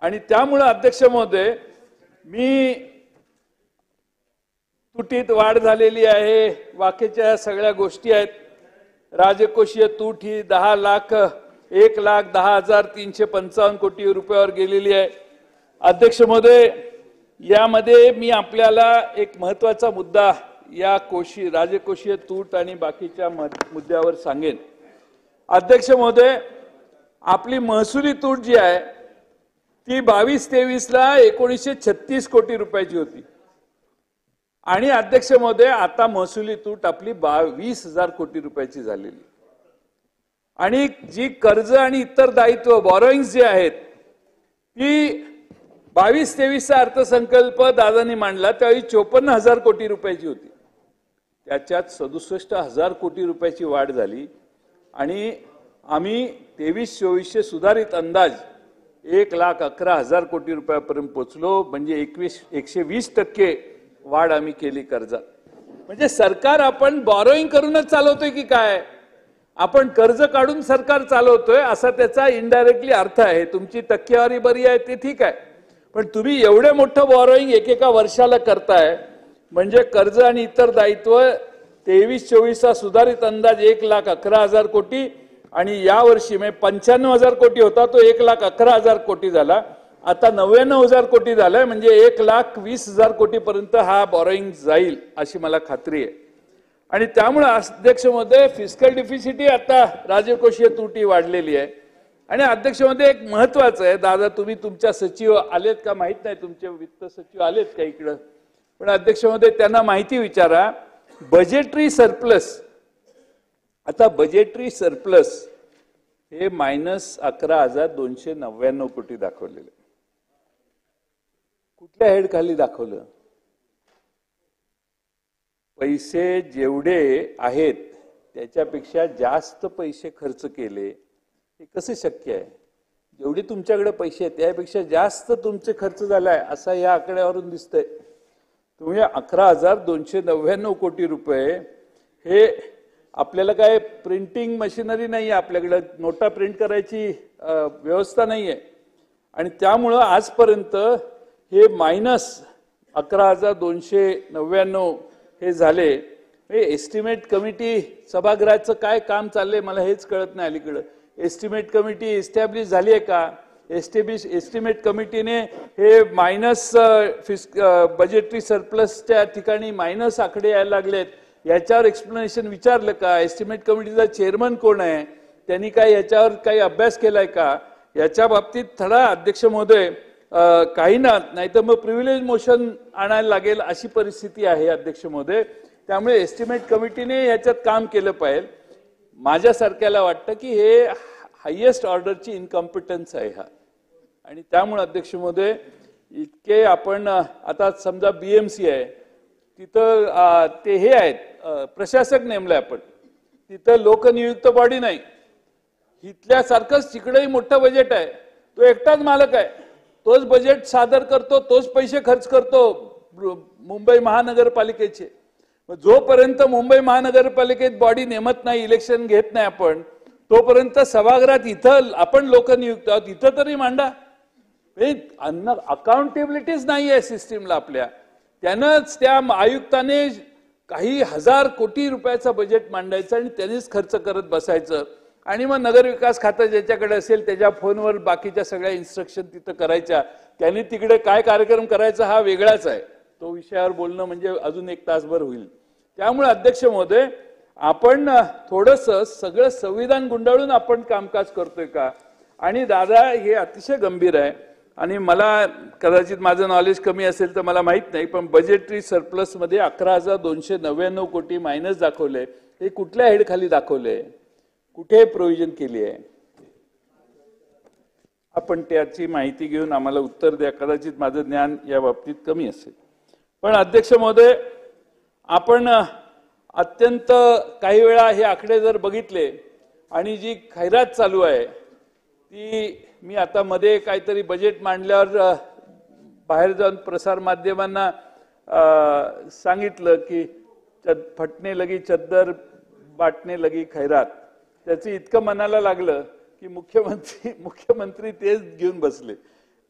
आणि त्यामुळे अध्यक्ष महोदय, मी तुटीत वाढ झालेली आहे, बाकीच्या सगळ्या गोष्टी आहेत. राजकोषीय तूट ही 1,10,10,355 कोटी रुपयावर गेलेली आहे. अध्यक्ष महोदय, यामध्ये मी आपल्याला एक महत्वाचा मुद्दा या राजकोषीय तूट आणि बाकीच्या मुद्द्यावर सांगेन. अध्यक्ष महोदय, आपली महसुली तूट जी आहे ती 22-23ला 1936 कोटी रुपयाची होती. आणि अध्यक्ष महोदय, आता महसुली तूट आपली 20,000 कोटी रुपयाची झालेली. आणि जी कर्ज आणि इतर दायित्व बॉरोइंग्स जे आहेत ती 22-23चा अर्थसंकल्प दादांनी मांडला त्यावेळी 54,000 कोटी रुपयाची होती. त्याच्यात 67,000 कोटी रुपयाची वाढ झाली. आणि आम्ही 23-24चे सुधारित अंदाज 1,11,000 कोटी रुपयापर्यंत पोहोचलो. म्हणजे 120% वाढ आम्ही केली कर्जात. म्हणजे सरकार आपण बॉरोइंग करूनच चालवतोय की काय? आपण कर्ज काढून सरकार चालवतोय असा त्याचा इनडायरेक्टली अर्थ आहे. तुमची टक्केवारी बरी आहे ते ठीक आहे, पण तुम्ही एवढे मोठं बॉरोइंग एकेका वर्षाला करताय. म्हणजे कर्ज आणि इतर दायित्व 23-24चा सुधारित अंदाज 1,11,000 कोटी आणि या वर्षी 95,000 कोटी होता तो 1,11,000 कोटी झाला. आता 99,000 कोटी झालाय. म्हणजे 1,20,000 कोटी पर्यंत हा बॉरोइंग जाईल अशी मला खात्री आहे. आणि त्यामुळे अध्यक्ष महोदय, फिस्कल डिफिसिटी आता राजकोषीय तुटी वाढलेली आहे. आणि अध्यक्ष महोदय, एक महत्वाचं आहे, दादा तुम्ही तुमच्या सचिव आलेत का माहित नाही, तुमचे वित्त सचिव आलेत का इकडं, पण अध्यक्ष महोदय त्यांना माहिती विचारा. बजेटरी सरप्लस, आता बजेटरी सरप्लस हे -11,299 कोटी दाखवलेले. कुठल्या हेड खाली दाखवलं? पैसे जेवढे आहेत त्याच्यापेक्षा जास्त पैसे खर्च केले, हे कसे शक्य आहे? जेवढे तुमच्याकडे पैसे आहेत त्यापेक्षा जास्त तुमचे खर्च झालाय असं या आकड्यावरून दिसतंय. तुम्ही 11,299 कोटी रुपये, हे आपल्याला काय प्रिंटिंग मशिनरी नाही आहे, आपल्याकडे नोटा प्रिंट करायची व्यवस्था नाही आहे. आणि त्यामुळं आजपर्यंत हे -11,299 हे झाले. हे एस्टिमेट कमिटी सभागृहाचं काय काम चाललंय मला हेच कळत नाही. अलीकडं एस्टिमेट कमिटी एस्टॅब्लिश झाली आहे का? एस्टिमेट कमिटीने हे मायनस बजेटरी सरप्लसच्या ठिकाणी मायनस आकडे यायला लागलेत, याच्यावर एक्सप्लेनेशन विचारलं का? एस्टिमेट कमिटीचा चेअरमन कोण आहे, त्यांनी काय याच्यावर काही अभ्यास केलाय का? याच्या बाबतीत थोडा अध्यक्ष महोदय काही ना, नाही तर मग प्रिव्हिलेज मोशन आणायला लागेल अशी परिस्थिती आहे अध्यक्ष महोदय. त्यामुळे एस्टिमेट कमिटीने याच्यात काम केलं पाहिजे. माझ्यासारख्याला वाटतं की हे हायेस्ट ऑर्डरची इनकॉम्पिटन्स आहे हा. आणि त्यामुळे अध्यक्ष महोदय इतके आपण आता समजा BMC आहे, तिथं ते हे आहेत प्रशासक नेमले आपण, तिथं लोकनियुक्त बॉडी नाही. इथल्यासारखंच तिकडेही मोठं बजेट आहे, तो एकटाच मालक आहे, तोच बजेट सादर करतो, तोच पैसे खर्च करतो मुंबई महानगरपालिकेचे. जोपर्यंत मुंबई महानगरपालिकेत बॉडी नेमत नाही, इलेक्शन घेत नाही आपण, तोपर्यंत सभागृहात इथं आपण लोकनियुक्त आहोत, इथं तरी मांडा. अकाउंटेबिलिटीच नाही आहे सिस्टीमला आपल्या. त्यानंच त्या आयुक्ताने काही हजार कोटी रुपयाचा बजेट मांडायचं आणि त्यांनीच खर्च करत बसायचं, आणि मग नगरविकास खातं ज्याच्याकडे असेल त्याच्या फोनवर बाकीच्या सगळ्या इन्स्ट्रक्शन तिथं करायच्या. त्यांनी तिकडे काय कार्यक्रम करायचा हा वेगळाच आहे, तो विषयावर बोलणं म्हणजे अजून एक तासभर होईल. त्यामुळे अध्यक्ष महोदय, आपण थोडंसं सगळं संविधान गुंडाळून आपण कामकाज करतोय का? आणि दादा हे अतिशय गंभीर आहे, आणि मला कदाचित माझं नॉलेज कमी असेल तर मला माहित नाही, पण बजेटरी सरप्लस मध्ये 11,299 कोटी मायनस दाखवले. हे कुठल्या हेडखाली दाखवले, कुठे प्रोव्हिजन केली आहे? आपण त्याची माहिती घेऊन आम्हाला उत्तर द्या. कदाचित माझं ज्ञान या बाबतीत कमी असेल. पण अध्यक्ष महोदय, आपण अत्यंत काही वेळा हे आकडे जर बघितले, आणि जी खैरात चालू आहे ती, मी आता मध्ये काहीतरी बजेट मांडल्यावर बाहेर जाऊन प्रसार माध्यमांना सांगितलं की फटणे लगी चद्दर बाटणे लगी खैरात. त्याचं इतकं मनाला लागलं की मुख्यमंत्री तेच घेऊन बसले.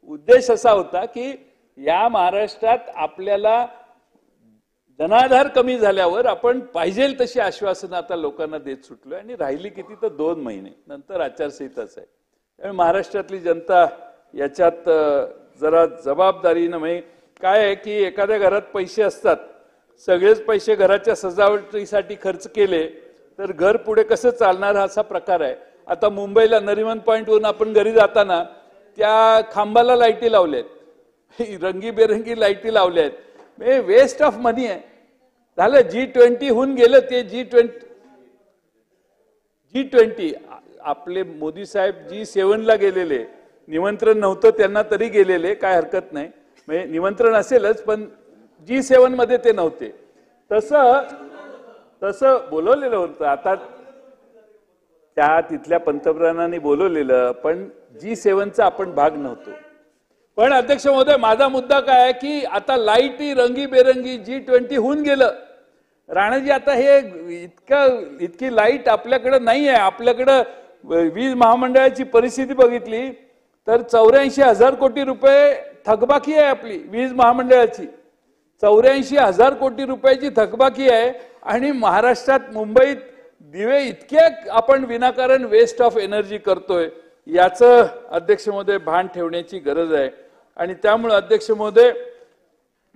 उद्देश असा होता की या महाराष्ट्रात आपल्याला जनाधार कमी झाल्यावर आपण पाहिजे तशी आश्वासनं आता लोकांना देत सुटलोय, आणि राहिली किती तर 2 महिने, नंतर आचारसंहिताच आहे. त्यामुळे महाराष्ट्रातली जनता याच्यात जरा जबाबदारीनं, म्हणजे काय आहे की एखाद्या घरात पैसे असतात, सगळेच पैसे घराच्या सजावटीसाठी खर्च केले तर घर पुढे कसं चालणार, असा प्रकार आहे. आता मुंबईला नरिमन पॉइंटवरून आपण घरी जाताना त्या खांबाला लाईटी लावल्यात, रंगीबेरंगी लाईटी लावल्यात. म्हणजे वेस्ट ऑफ मनी आहे. झालं G20 होऊन गेलं ते G20. आपले मोदी साहेब G7 ला गेलेले, निमंत्रण नव्हतं त्यांना तरी गेलेले, काय हरकत नाही. म्हणजे निमंत्रण असेलच पण G7 मध्ये ते नव्हते. तसं बोलवलेलं होतं. आता त्या तिथल्या पंतप्रधानांनी बोलवलेलं, पण G7चा आपण भाग नव्हतो. पण अध्यक्ष महोदय, माझा मुद्दा काय आहे की आता लाईटी रंगीबेरंगी G20 होऊन गेलं. राणाजी, आता हे इतकी लाईट आपल्याकडे नाही आहे. आपल्याकडं वीज महामंडळाची परिस्थिती बघितली तर 84,000 कोटी रुपये थकबाकी आहे आपली वीज महामंडळाची. 84,000 कोटी रुपयाची थकबाकी आहे, आणि महाराष्ट्रात मुंबईत दिवे इतके आपण विनाकारण वेस्ट ऑफ एनर्जी करतोय. याचं अध्यक्ष महोदय भान ठेवण्याची गरज आहे. आणि त्यामुळे अध्यक्ष महोदय,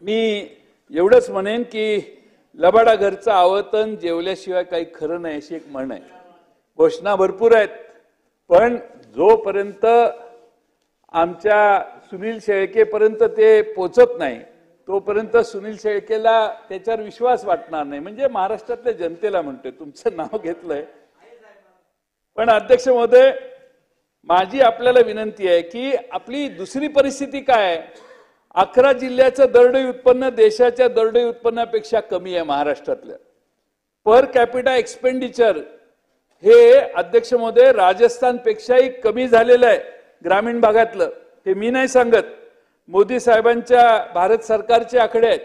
मी एवढंच म्हणेन की लबाडा घरचा आवतन जेवल्याशिवाय काही खरं नाही, अशी एक म्हण आहे. घोषणा भरपूर आहेत, पण जोपर्यंत आमच्या सुनील शेळकेपर्यंत ते पोचत नाही तोपर्यंत सुनील शेळकेला त्याच्यावर विश्वास वाटणार नाही. म्हणजे महाराष्ट्रातल्या जनतेला म्हणतोय, तुमचं नाव घेतलंय. पण अध्यक्ष महोदय, माझी आपल्याला विनंती आहे की आपली दुसरी परिस्थिती काय आहे. 11 जिल्ह्याचं दरडोई उत्पन्न देशाच्या दरडोई उत्पन्नापेक्षा कमी आहे महाराष्ट्रातल्या. पर कॅपिटा एक्सपेंडिचर हे अध्यक्ष महोदय राजस्थानपेक्षाही कमी झालेलं आहे ग्रामीण भागातलं. हे मी नाही सांगत, मोदी साहेबांच्या भारत सरकारचे आकडे आहेत.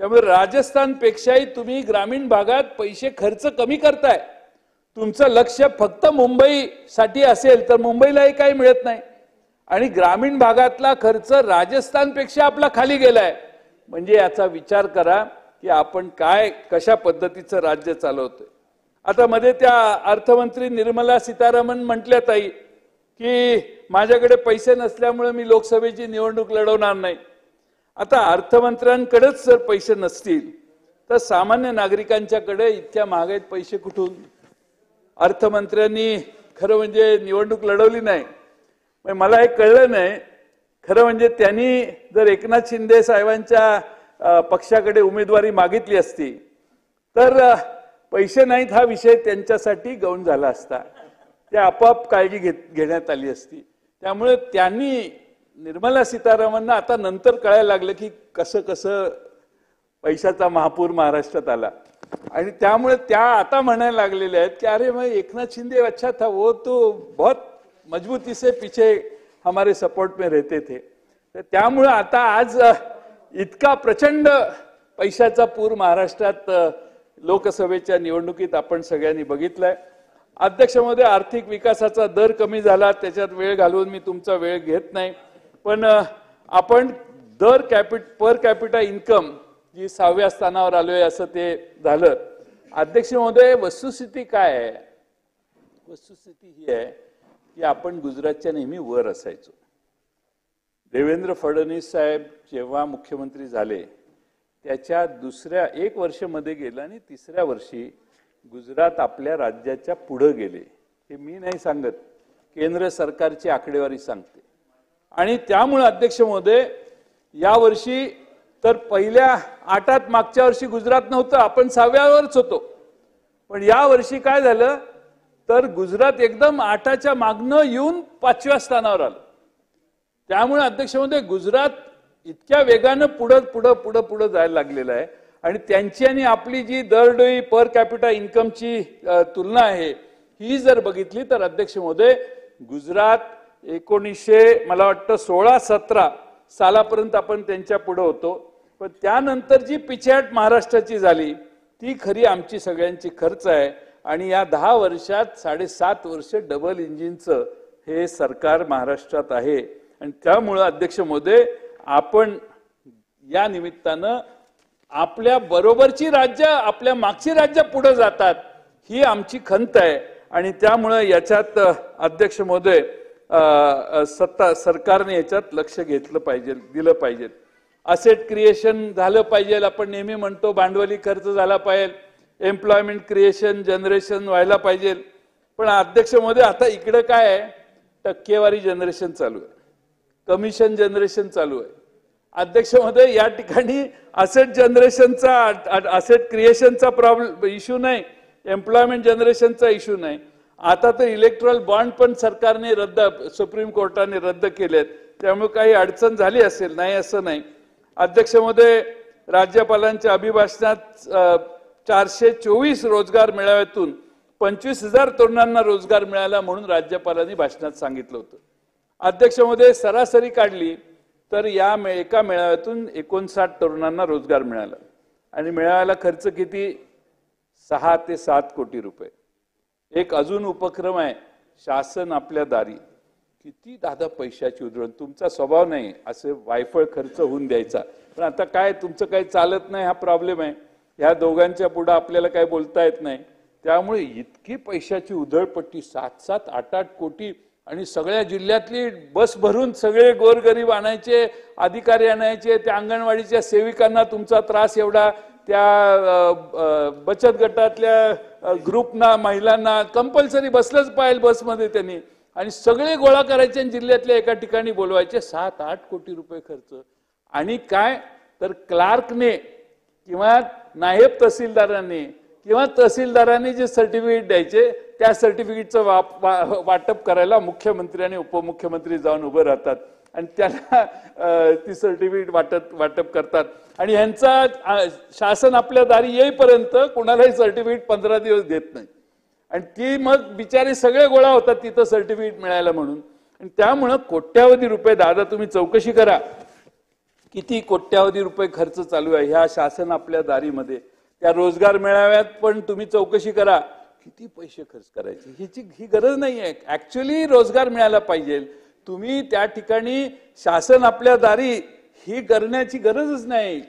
त्यामुळे राजस्थानपेक्षाही तुम्ही ग्रामीण भागात पैसे खर्च कमी करताय. तुमचं लक्ष फक्त मुंबईसाठी असेल तर मुंबईलाही काही मिळत नाही, आणि ग्रामीण भागातला खर्च राजस्थानपेक्षा आपला खाली गेलाय. म्हणजे याचा विचार करा की आपण काय कशा पद्धतीचं राज्य चालवतोय. आता मध्ये त्या अर्थमंत्री निर्मला सीतारामन म्हटल्या ताई की माझ्याकडे पैसे नसल्यामुळे मी लोकसभेची निवडणूक लढवणार नाही. आता अर्थमंत्र्यांकडेच जर पैसे नसतील तर सामान्य नागरिकांच्याकडे इतक्या महागाईत पैसे कुठून? अर्थमंत्र्यांनी खरं म्हणजे निवडणूक लढवली नाही. मला हे कळलं नाही खरं म्हणजे त्यांनी जर एकनाथ शिंदे साहेबांच्या पक्षाकडे उमेदवारी मागितली असती तर पैसे नाहीत हा विषय त्यांच्यासाठी गौण झाला असता. त्या आपोआप काळजी घेण्यात आली असती. त्यामुळे त्यांनी निर्मला सीतारामनना आता नंतर कळायला लागलं की कसं कसं पैशाचा महापूर महाराष्ट्रात आला आणि त्यामुळे त्या आता म्हणायला लागलेल्या आहेत की अरे मैं एकनाथ शिंदे अच्छा था, वो तो बहुत मजबूती से पीछे हमारे सपोर्ट में रहते थे. तर त्यामुळे आता आज इतका प्रचंड पैशाचा पूर महाराष्ट्रात लोकसभेच्या निवडणुकीत आपण सगळ्यांनी बघितलाय. अध्यक्ष महोदय, आर्थिक विकासाचा दर कमी झाला, त्याच्यात वेळ घालवून मी तुमचा वेळ घेत नाही, पण आपण पर कॅपिटा इन्कम जी 6व्या स्थानावर आलोय असं ते झालं. अध्यक्ष महोदय, वस्तुस्थिती काय आहे? वस्तुस्थिती ही आहे की आपण गुजरातच्या नेहमी वर असायचो. देवेंद्र फडणवीस साहेब जेव्हा मुख्यमंत्री झाले त्याच्या दुसऱ्या 1 वर्ष मध्ये गेलं आणि 3ऱ्या वर्षी गुजरात आपल्या राज्याच्या पुढे गेले. हे मी नाही सांगत, केंद्र सरकारची आकडेवारी सांगते. आणि त्यामुळे अध्यक्ष महोदय, या वर्षी तर पहिल्या 8त मागच्या वर्षी गुजरात नव्हतं, आपण 6व्यावरच होतो. पण या वर्षी काय झालं तर गुजरात एकदम 8च्या मागनं येऊन 5व्या स्थानावर आलं. त्यामुळे अध्यक्ष महोदय, गुजरात इतक्या वेगानं पुढे जायला लागलेलं आहे. आणि त्यांची आणि आपली जी दरडोई पर कॅपिटा इन्कमची तुलना आहे ही जर बघितली तर अध्यक्ष महोदय, गुजरात 1916-17 सालापर्यंत आपण त्यांच्या पुढे होतो. पण त्यानंतर जी पिछेहाट महाराष्ट्राची झाली ती खरी आमची सगळ्यांची खर्च आहे. आणि या 10 वर्षात 7.5 वर्ष डबल इंजिनचं हे सरकार महाराष्ट्रात आहे. आणि त्यामुळे अध्यक्ष महोदय, आपण या निमित्तानं आपल्या बरोबरची राज्य, आपल्या मागची राज्य पुढे जातात ही आमची खंत आहे. आणि त्यामुळे याच्यात अध्यक्ष महोदय, सरकारने याच्यात लक्ष घेतलं पाहिजे, दिलं पाहिजे. असेट क्रिएशन झालं पाहिजे. आपण नेहमी म्हणतो भांडवली खर्च झाला पाहिजे, एम्प्लॉयमेंट क्रिएशन जनरेशन व्हायला पाहिजे. पण अध्यक्ष महोदय, आता इकडे काय आहे, टक्केवारी जनरेशन चालू आहे, कमिशन जनरेशन चालू आहे. अध्यक्ष महोदय, या ठिकाणी असेट जनरेशनचा, असेट क्रिएशनचा प्रॉब्लेम इश्यू नाही, एम्प्लॉयमेंट जनरेशनचा इश्यू नाही. आता तर इलेक्ट्रॉल बॉन्ड पण सरकारने सुप्रीम कोर्टाने रद्द केलेत. त्यामुळे काही अडचण झाली असेल, नाही असं नाही. अध्यक्ष महोदय, राज्यपालांच्या अभिभाषणात 424 रोजगार मेळाव्यातून 25,000 तरुणांना रोजगार मिळाला म्हणून राज्यपालांनी भाषणात सांगितलं होतं. अध्यक्ष महोदय, सरासरी काढली तर या एका मेळाव्यातून 59 तरुणांना रोजगार मिळाला. आणि मेळाव्याला खर्च किती? 6 ते 7 कोटी रुपये. एक अजून उपक्रम आहे, शासन आपल्या दारी. किती दादा पैशाची उधळण. तुमचा स्वभाव नाही असे वायफळ खर्च होऊन द्यायचा, पण आता काय, तुमचं काही चालत नाही, हा प्रॉब्लेम आहे. ह्या दोघांच्या पुढे आपल्याला काही बोलता येत नाही. त्यामुळे इतकी पैशाची उधळपट्टी, 7-7, 8-8 कोटी. आणि सगळ्या जिल्ह्यातली बस भरून सगळे गोरगरीब आणायचे, अधिकारी आणायचे, त्या अंगणवाडीच्या सेविकांना तुमचा त्रास एवढा, त्या बचत गटातल्या ग्रुपना, महिलांना कंपल्सरी बसलंच पाहिजे बसमध्ये त्यांनी. आणि सगळे गोळा करायचे आणि जिल्ह्यातल्या एका ठिकाणी बोलवायचे. 7-8 कोटी रुपये खर्च. आणि काय तर क्लार्कने किंवा नायब तहसीलदारांनी किंवा तहसीलदारांनी जे सर्टिफिकेट द्यायचे त्या सर्टिफिकेटचं वाटप करायला मुख्यमंत्री आणि उपमुख्यमंत्री जाऊन उभं राहतात आणि त्याला ती सर्टिफिकेट वाटप करतात. आणि ह्यांचा शासन आपल्या दारी येईपर्यंत कोणालाही सर्टिफिकेट 15 दिवस देत नाही. आणि ती मग बिचारे सगळे गोळा होतात तिथं सर्टिफिकेट मिळायला म्हणून. आणि त्यामुळं कोट्यावधी रुपये, दादा तुम्ही चौकशी करा किती कोट्यावधी रुपये खर्च चालू आहे ह्या शासन आपल्या दारीमध्ये. त्या रोजगार मेळाव्यात पण तुम्ही चौकशी करा किती पैसे खर्च करायचे. ही गरज नाही आहे. ऍक्च्युअली रोजगार मिळाला पाहिजे. तुम्ही त्या ठिकाणी शासन आपल्या दारी ही करण्याची गरजच नाही.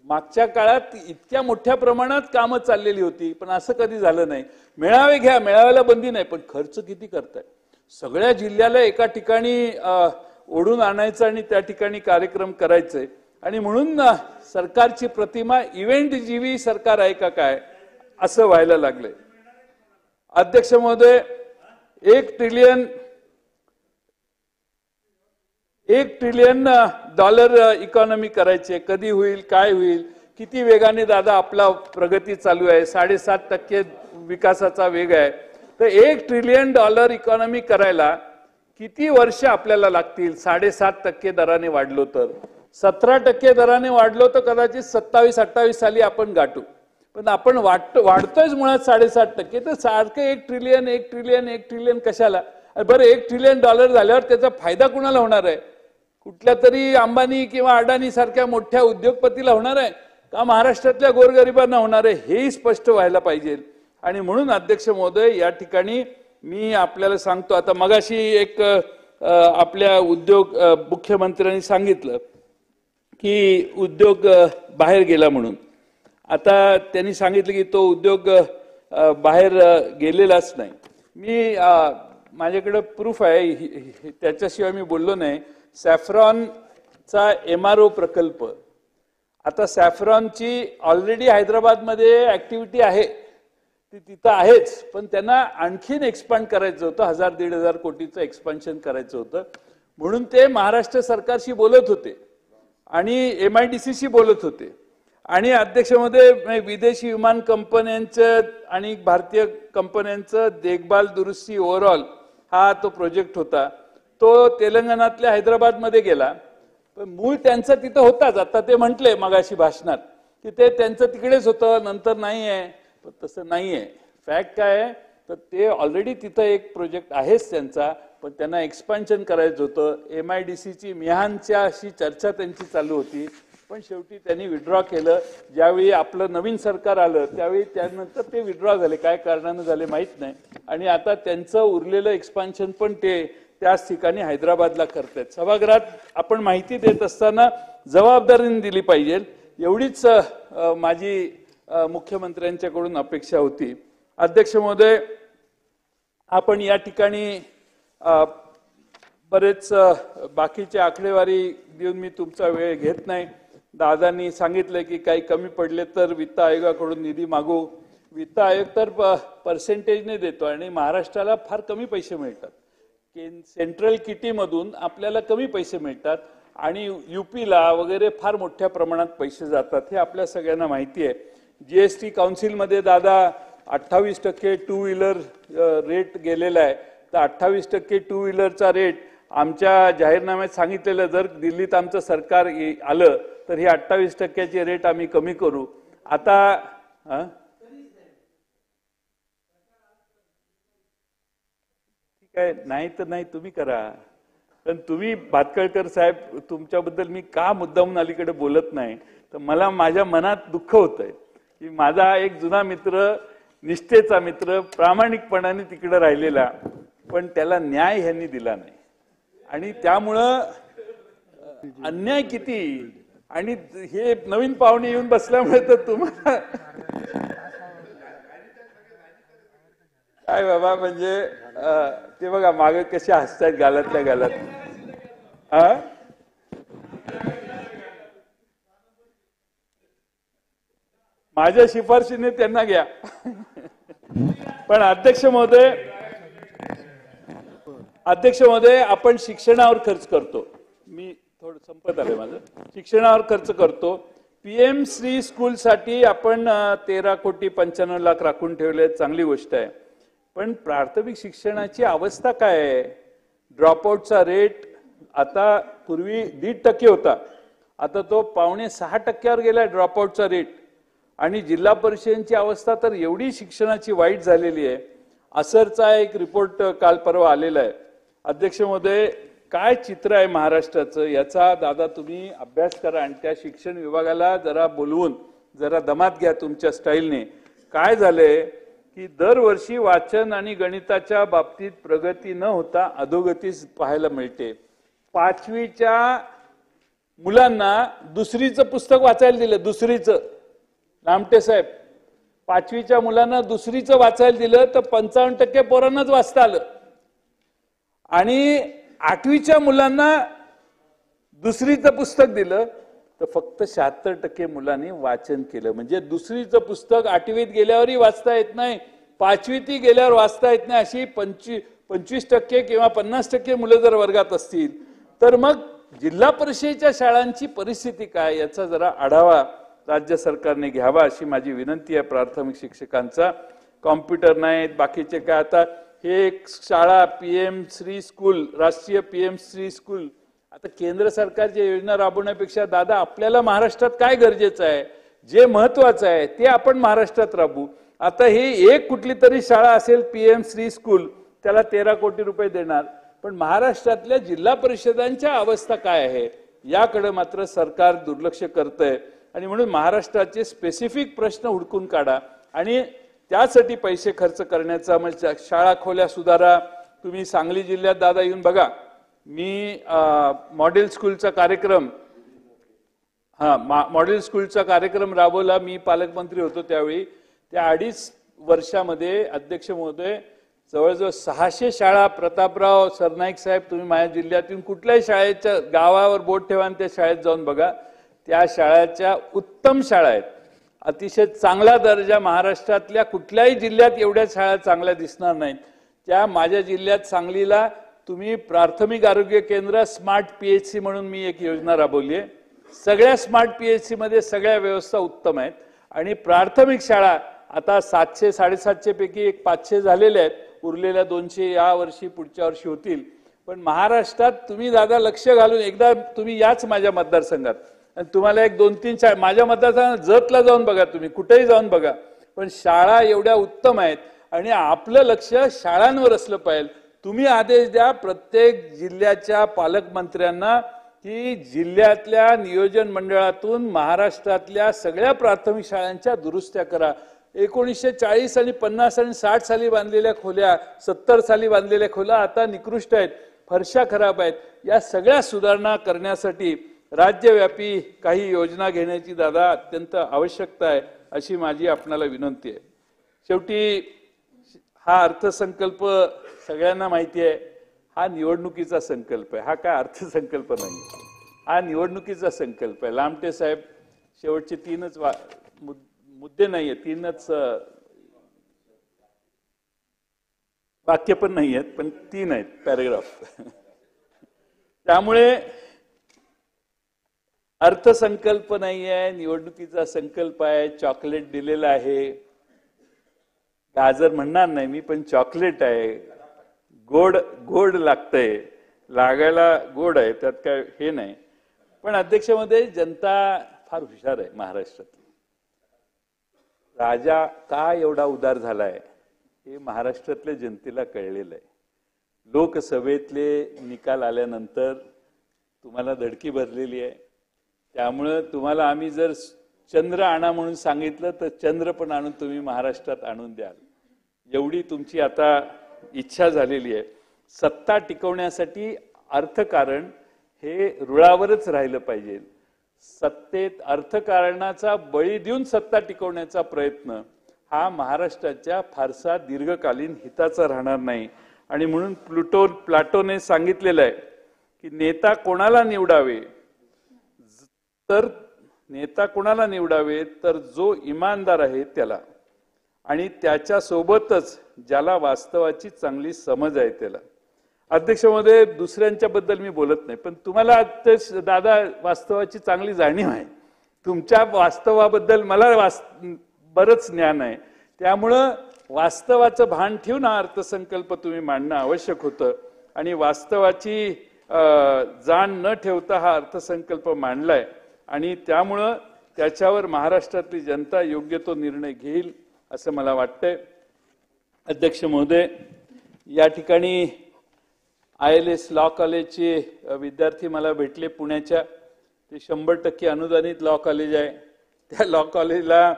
मागच्या काळात इतक्या मोठ्या प्रमाणात कामं चाललेली होती, पण असं कधी झालं नाही. मेळावे घ्या, मेळाव्याला बंदी नाही, पण खर्च किती करताय. सगळ्या जिल्ह्याला एका ठिकाणी ओढून आणायचं आणि त्या ठिकाणी कार्यक्रम करायचे. आणि म्हणून सरकारची प्रतिमा इव्हेंट जीवी सरकार आहे का काय असं व्हायला लागलंय. अध्यक्ष महोदय, 1 ट्रिलियन डॉलर इकॉनॉमी करायचे. कधी होईल, काय होईल, किती वेगाने दादा आपला प्रगती चालू आहे. 7.5% विकासाचा वेग आहे. तर 1 ट्रिलियन डॉलर इकॉनॉमी करायला किती वर्ष आपल्याला लागतील. 7.5% दराने वाढलो तर 17% दराने वाढलो तर कदाचित 27-28 साली आपण गाठू, पण आपण वाढतोयच मुळात 7.5%. तर सारखं 1 ट्रिलियन कशाला? बरं, $1 ट्रिलियन झाल्यावर त्याचा फायदा कुणाला होणार आहे? कुठल्या तरी अंबानी किंवा अडाणी सारख्या मोठ्या उद्योगपतीला होणार आहे का महाराष्ट्रातल्या गोरगरिबांना होणार आहे? हेही स्पष्ट व्हायला पाहिजे. आणि म्हणून अध्यक्ष महोदय, या ठिकाणी मी आपल्याला सांगतो, आता मगाशी एक आपल्या मुख्यमंत्र्यांनी सांगितलं की उद्योग बाहेर गेला म्हणून. आता त्यांनी सांगितलं की तो उद्योग बाहेर गेलेलाच नाही. मी माझ्याकडे प्रूफ आहे, त्याच्याशिवाय मी बोललो नाही. सॅफ्रॉनचा MRO प्रकल्प, आता सॅफ्रॉनची ऑलरेडी हैदराबादमध्ये ऍक्टिव्हिटी आहे, ती तिथं आहेच, पण त्यांना आणखीन एक्सपांड करायचं होतं, 1000-1500 कोटीचं एक्सपान्शन करायचं होतं. म्हणून ते महाराष्ट्र सरकारशी बोलत होते आणि MIDCशी बोलत होते. आणि अध्यक्षमध्ये विदेशी विमान कंपन्यांचं आणि भारतीय कंपन्यांचं देखभाल दुरुस्ती ओव्हरऑल हा तो प्रोजेक्ट होता. तो तेलंगणातल्या हैदराबादमध्ये गेला, पण मूळ त्यांचं तिथं होताच. आता ते म्हटले मगाशी भाषणात की ते त्यांचं तिकडेच होतं, नंतर नाही आहे. पण तसं नाही आहे. फॅक्ट काय आहे तर ते ऑलरेडी तिथं एक प्रोजेक्ट आहेच त्यांचा, पण त्यांना एक्सपान्शन करायचं होतं. MIDCची मिहानच्या अशी चर्चा त्यांची चालू होती, पण शेवटी त्यांनी विड्रॉ केलं. ज्यावेळी आपलं नवीन सरकार आलं त्यावेळी त्यानंतर ते विड्रॉ झाले, काय कारणानं झाले माहीत नाही. आणि आता त्यांचं उरलेलं एक्सपान्शन पण ते त्याच ठिकाणी हैदराबादला करतायत. सभागृहात आपण माहिती देत असताना जबाबदारीने दिली पाहिजे, एवढीच माझी मुख्यमंत्र्यांच्याकडून अपेक्षा होती. अध्यक्ष महोदय, आपण या ठिकाणी बरेच बाकीची आकडेवारी देऊन मी तुमचा वेळ घेत नाही. दादांनी सांगितलं की काही कमी पडले तर वित्त आयोगाकडून निधी मागू. वित्त आयोग तर पर्सेंटेजने देतो आणि महाराष्ट्राला फार कमी पैसे मिळतात. सेंट्रल किटीमधून आपल्याला कमी पैसे मिळतात आणि UPला वगैरे फार मोठ्या प्रमाणात पैसे जातात, हे आपल्या सगळ्यांना माहिती आहे. GST काउन्सिलमध्ये दादा 28% टू व्हीलर रेट गेलेला आहे. तर 28% टू व्हीलरचा रेट आमच्या जाहीरनाम्यात सांगितलेलं, जर दिल्लीत आमचं सरकार आलं तर ही 28%ची रेट आम्ही कमी करू. आता नाही तर नाही, तुम्ही करा. पण तुम्ही भातखळकर साहेब, तुमच्याबद्दल मी का मुद्दामून अलीकडे बोलत नाही तर मला माझ्या मनात दुःख होतंय की माझा एक जुना मित्र, निष्ठेचा मित्र, प्रामाणिकपणाने तिकडे राहिलेला, पण त्याला न्याय ह्यांनी दिला नाही. आणि त्यामुळं अन्याय किती. आणि हे नवीन पाहुणे येऊन बसल्यामुळे तर तुम्हाला काय बाबा, म्हणजे ते बघा मागे कसे हसतात गालातल्या गालात. माझ्या शिफारशीने त्यांना घ्या. पण अध्यक्ष महोदय, आपण शिक्षणावर खर्च करतो. मी थोडं संपत आले माझं. शिक्षणावर खर्च करतो. PM श्री स्कूल साठी आपण 13,95,00,000 राखून ठेवले, चांगली गोष्ट आहे. पण प्राथमिक शिक्षणाची अवस्था काय आहे? ड्रॉपआउटचा रेट आता पूर्वी 1.5% होता, आता तो 5.6% गेला ड्रॉपआउटचा रेट. आणि जिल्हा परिषदेची अवस्था तर एवढी शिक्षणाची वाईट झालेली आहे. असरचा एक रिपोर्ट काल परवा आलेला आहे. अध्यक्ष महोदय, काय चित्र आहे महाराष्ट्राचं याचा दादा तुम्ही अभ्यास करा आणि त्या शिक्षण विभागाला जरा बोलवून जरा दमात घ्या तुमच्या स्टाईलने. काय झालंय की दरवर्षी वाचन आणि गणिताच्या बाबतीत प्रगती न होता अधोगतीच पाहायला मिळते. 5वीच्या मुलांना दुसरीचं पुस्तक वाचायला दिलं, दुसरीचं. नामटे साहेब, 5वीच्या मुलांना दुसरीचं वाचायला दिलं तर 55% पोरांनाच वाचता आलं. आणि 8वीच्या मुलांना दुसरीचं पुस्तक दिलं तर फक्त 76% मुलांनी वाचन केलं. म्हणजे दुसरीचं पुस्तक 8वीत गेल्यावरही वाचता येत नाही, 5वीतही गेल्यावर वाचता येत नाही. अशी 25% किंवा 50% मुलं जर वर्गात असतील तर मग जिल्हा परिषदेच्या शाळांची परिस्थिती काय याचा जरा आढावा राज्य सरकारने घ्यावा अशी माझी विनंती आहे. प्राथमिक शिक्षकांचा कॉम्प्युटर नाहीत, बाकीचे काय. आता हे एक शाळा PM श्री स्कूल, राष्ट्रीय PM श्री स्कूल आता केंद्र सरकारच्या योजना राबवण्यापेक्षा दादा आपल्याला महाराष्ट्रात काय गरजेचं आहे, जे महत्वाचं आहे ते आपण महाराष्ट्रात राबवू. आता ही एक कुठली तरी शाळा असेल PM श्री स्कूल, त्याला 13 कोटी रुपये देणार, पण महाराष्ट्रातल्या जिल्हा परिषदांच्या अवस्था काय आहे याकडे मात्र सरकार दुर्लक्ष करतंय. आणि म्हणून महाराष्ट्राचे स्पेसिफिक प्रश्न हुडकून काढा आणि त्यासाठी पैसे खर्च करण्याचा, म्हणजे शाळा खोल्या सुधारा. तुम्ही सांगली जिल्ह्यात दादा येऊन बघा, मी मॉडेल स्कूलचा कार्यक्रम मॉडेल स्कूलचा कार्यक्रम राबवला. मी पालकमंत्री होतो त्यावेळी. त्या 2.5 वर्षामध्ये अध्यक्ष महोदय जवळजवळ 600 शाळा, प्रतापराव सरनाईक साहेब तुम्ही माझ्या जिल्ह्यातून कुठल्याही शाळेच्या गावावर बोट ठेवा आणि त्या शाळेत जाऊन बघा, त्या शाळेच्या उत्तम शाळा आहेत, अतिशय चांगला दर्जा. महाराष्ट्रातल्या कुठल्याही जिल्ह्यात एवढ्या शाळा चांगल्या दिसणार नाहीत. त्या माझ्या जिल्ह्यात सांगलीला तुम्ही प्राथमिक आरोग्य केंद्र स्मार्ट PHC म्हणून मी एक योजना राबवली आहे. सगळ्या स्मार्ट PHC मध्ये सगळ्या व्यवस्था उत्तम आहेत आणि प्राथमिक शाळा आता 700 750 पैकी एक 500 झालेल्या आहेत, उरलेल्या 200 या वर्षी पुढच्या वर्षी होतील. पण महाराष्ट्रात तुम्ही दादा लक्ष घालून एकदा तुम्ही याच माझ्या मतदारसंघात, आणि तुम्हाला एक 2-3 शाळा माझ्या मतदारसंघात जतला जाऊन बघा, तुम्ही कुठेही जाऊन बघा, पण शाळा एवढ्या उत्तम आहेत आणि आपलं लक्ष शाळांवर असलं पाहिजे. तुम्ही आदेश द्या प्रत्येक जिल्ह्याच्या पालकमंत्र्यांना की जिल्ह्यातल्या नियोजन मंडळातून महाराष्ट्रातल्या सगळ्या प्राथमिक शाळांच्या दुरुस्त्या करा. 1940 आणि 50 आणि 60 साली बांधलेल्या खोल्या, 70 साली बांधलेल्या खोल्या आता निकृष्ट आहेत, फरशा खराब आहेत. या सगळ्या सुधारणा करण्यासाठी राज्यव्यापी काही योजना घेण्याची दादा अत्यंत आवश्यकता आहे, अशी माझी आपणाला विनंती आहे. शेवटी हा अर्थसंकल्प सगळ्यांना माहिती आहे, हा निवडणुकीचा संकल्प आहे, हा काय अर्थसंकल्प नाही, हा निवडणुकीचा संकल्प आहे. लामटे साहेब शेवटचे 3च मुद्दे नाहीये, 3च वाक्य पण नाही आहेत, पण 3 आहेत पॅरेग्राफ. त्यामुळे अर्थसंकल्प नाही आहे, निवडणुकीचा संकल्प आहे. चॉकलेट दिलेलं आहे, गाजर म्हणणार नाही मी, पण चॉकलेट आहे, गोड गोड लागतंय, लागायला गोड आहे, त्यात काय हे नाही. पण अध्यक्षमध्ये जनता फार हुशार आहे महाराष्ट्रातली. राजा का एवढा उदार झालाय हे महाराष्ट्रातल्या जनतेला कळलेलं आहे. लोकसभेतले निकाल आल्यानंतर तुम्हाला धडकी भरलेली आहे. त्यामुळे तुम्हाला आम्ही जर चंद्र आणा म्हणून सांगितलं तर चंद्र पण आणून तुम्ही महाराष्ट्रात आणून द्याल, एवढी तुमची आता इच्छा झालेली आहे. सत्ता टिकवण्यासाठी अर्थकारण हे रुळावरच राहिलं पाहिजे. सत्तेत अर्थकारणाचा बळी देऊन सत्ता टिकवण्याचा प्रयत्न हा महाराष्ट्राच्या फारसा दीर्घकालीन हिताचा राहणार नाही. आणि म्हणून प्लाटोने सांगितलेलं आहे की नेता कोणाला निवडावे तर जो इमानदार आहे त्याला, आणि त्याच्या सोबतच ज्याला वास्तवाची चांगली समज आहे त्याला. अध्यक्ष महोदय, दुसऱ्यांच्या बद्दल मी बोलत नाही, पण तुम्हाला दादा वास्तवाची चांगली जाणीव आहे, तुमच्या वास्तवाबद्दल मला बरंच ज्ञान आहे. त्यामुळं वास्तवाचं भान ठेवून हा अर्थसंकल्प तुम्ही मांडणं आवश्यक होतं आणि वास्तवाची जाण न ठेवता हा अर्थसंकल्प मांडलाय आणि त्यामुळं त्याच्यावर महाराष्ट्रातली जनता योग्य तो निर्णय घेईल असं मला वाटतंय. अध्यक्ष महोदय, या ठिकाणी ILS लॉ कॉलेजचे विद्यार्थी मला भेटले पुण्याच्या. ते 100% अनुदानित लॉ कॉलेज आहे. त्या लॉ कॉलेजला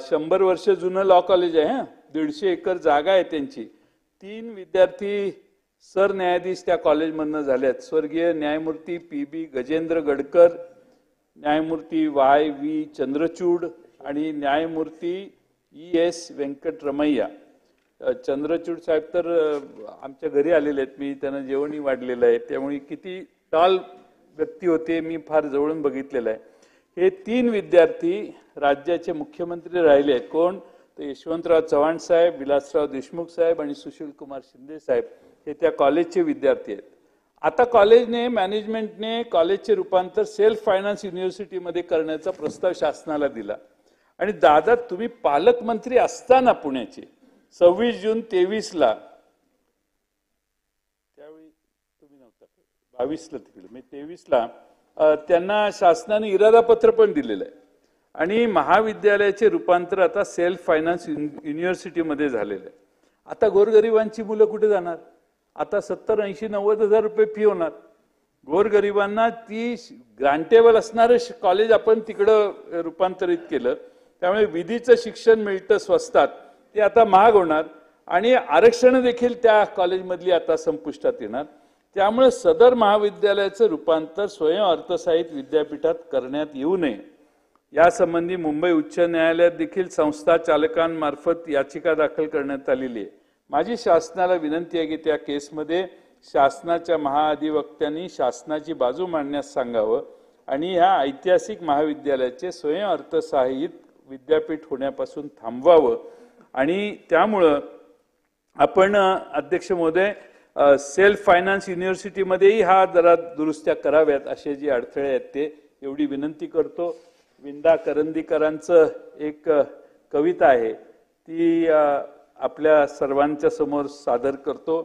100 वर्ष जुनं लॉ कॉलेज आहे. 150 एकर जागा आहे त्यांची. 3 विद्यार्थी सरन्यायाधीश त्या कॉलेजमधनं झाल्यात. स्वर्गीय न्यायमूर्ती PB गजेंद्र गडकर, न्यायमूर्ती YV चंद्रचूड आणि न्यायमूर्ती ES व्यंकटरमैया. चंद्रचूड साहेब तर आमच्या घरी आलेले आहेत, मी त्यांना जेवणही वाढलेलं आहे. त्यामुळे किती टॉल व्यक्ती होते मी फार जवळून बघितलेलं आहे. हे 3 विद्यार्थी राज्याचे मुख्यमंत्री राहिले आहेत. कोण? तर यशवंतराव चव्हाण साहेब, विलासराव देशमुख साहेब आणि सुशील कुमार शिंदे साहेब हे त्या कॉलेजचे विद्यार्थी आहेत. आता कॉलेजने, मॅनेजमेंटने कॉलेजचे रूपांतर सेल्फ फायनान्स युनिव्हर्सिटीमध्ये करण्याचा प्रस्ताव शासनाला दिला. आणि दादा तुम्ही पालकमंत्री असताना पुण्याचे 26 जून 23 ला, त्यावेळी तुम्ही नव्हता, 22ला तिकडे म्हणजे 23ला त्यांना शासनाने इरादा पत्र पण दिलेलं आहे आणि महाविद्यालयाचे रूपांतर आता सेल्फ फायनान्स युनिव्हर्सिटीमध्ये झालेलं आहे. आता गोरगरिबांची मुलं कुठे जाणार? आता 70, 80, 90 हजार रुपये फी होणार. गोरगरिबांना ती ग्रांटेबल असणारं कॉलेज आपण तिकडं रूपांतरित केलं, त्यामुळे विधीचं शिक्षण मिळतं स्वस्तात, ते आता महाग होणार आणि आरक्षण देखील त्या कॉलेजमधली आता संपुष्टात येणार. त्यामुळे सदर महाविद्यालयाचं रूपांतर स्वयं अर्थसहाय्यित विद्यापीठात करण्यात येऊ नये यासंबंधी मुंबई उच्च न्यायालयात देखील संस्था चालकांमार्फत याचिका दाखल करण्यात आलेली आहे. माझी शासनाला विनंती आहे की त्या केसमध्ये शासनाच्या महाअधिवक्त्यांनी शासनाची बाजू मांडण्यास सांगावं आणि ह्या ऐतिहासिक महाविद्यालयाचे स्वयं अर्थसहाय्यित विद्यापीठ होण्यापासून थांबवावं. आणि त्यामुळं आपण अध्यक्ष महोदय सेल्फ फायनान्स युनिव्हर्सिटीमध्येही हा जरा दुरुस्त्या कराव्यात, असे जे अडथळे आहेत ते एवढी विनंती करतो. विंदा करंदीकरांचं एक कविता आहे ती आपल्या सर्वांच्या समोर सादर करतो.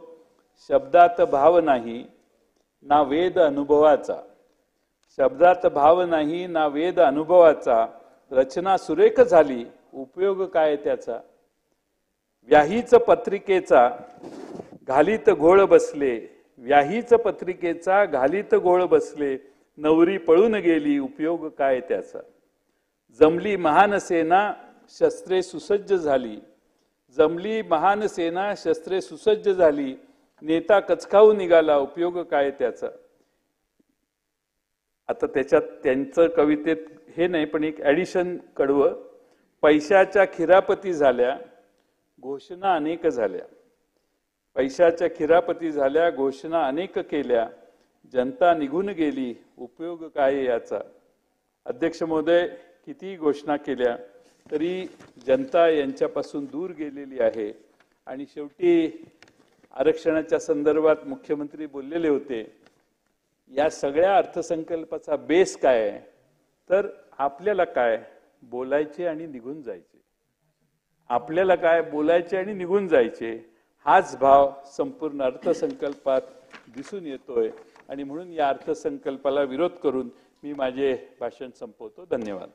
शब्दात भाव नाही ना वेद अनुभवाचा, शब्दात भाव नाही ना वेद अनुभवाचा, रचना सुरेख झाली उपयोग काय त्याचा. व्याहीच पत्रिकेचा घालीत घोळ बसले, व्याहीच पत्रिकेचा घालीत घोळ बसले, नवरी पळून गेली उपयोग काय त्याचा. जमली महान सेना शस्त्रे सुसज्ज झाली, जमली महान सेना शस्त्रे सुसज्ज झाली, नेता कचकावून निघाला उपयोग काय त्याचा. आता त्याच्यात त्यांचं कवितेत हे नाही पण एक ऍडिशन कडवं. पैशाच्या खिरापती झाल्या घोषणा अनेक झाल्या, पैशाच्या खिरापती झाल्या घोषणा अनेक केल्या, जनता निघून गेली उपयोग काय याचा. अध्यक्ष महोदय, किती घोषणा केल्या तरी जनता यांच्यापासून दूर गेलेली आहे. आणि शेवटी आरक्षणाच्या संदर्भात मुख्यमंत्री बोललेले होते. या सगळ्या अर्थसंकल्पाचा बेस काय आहे तर आपल्याला काय बोलायचे आणि निघून जायचे, आपल्याला काय बोलायचे आणि निघून जायचे, हाच भाव संपूर्ण अर्थसंकल्पात दिसून येतोय. आणि म्हणून या अर्थसंकल्पाला विरोध करून मी माझे भाषण संपवतो. धन्यवाद.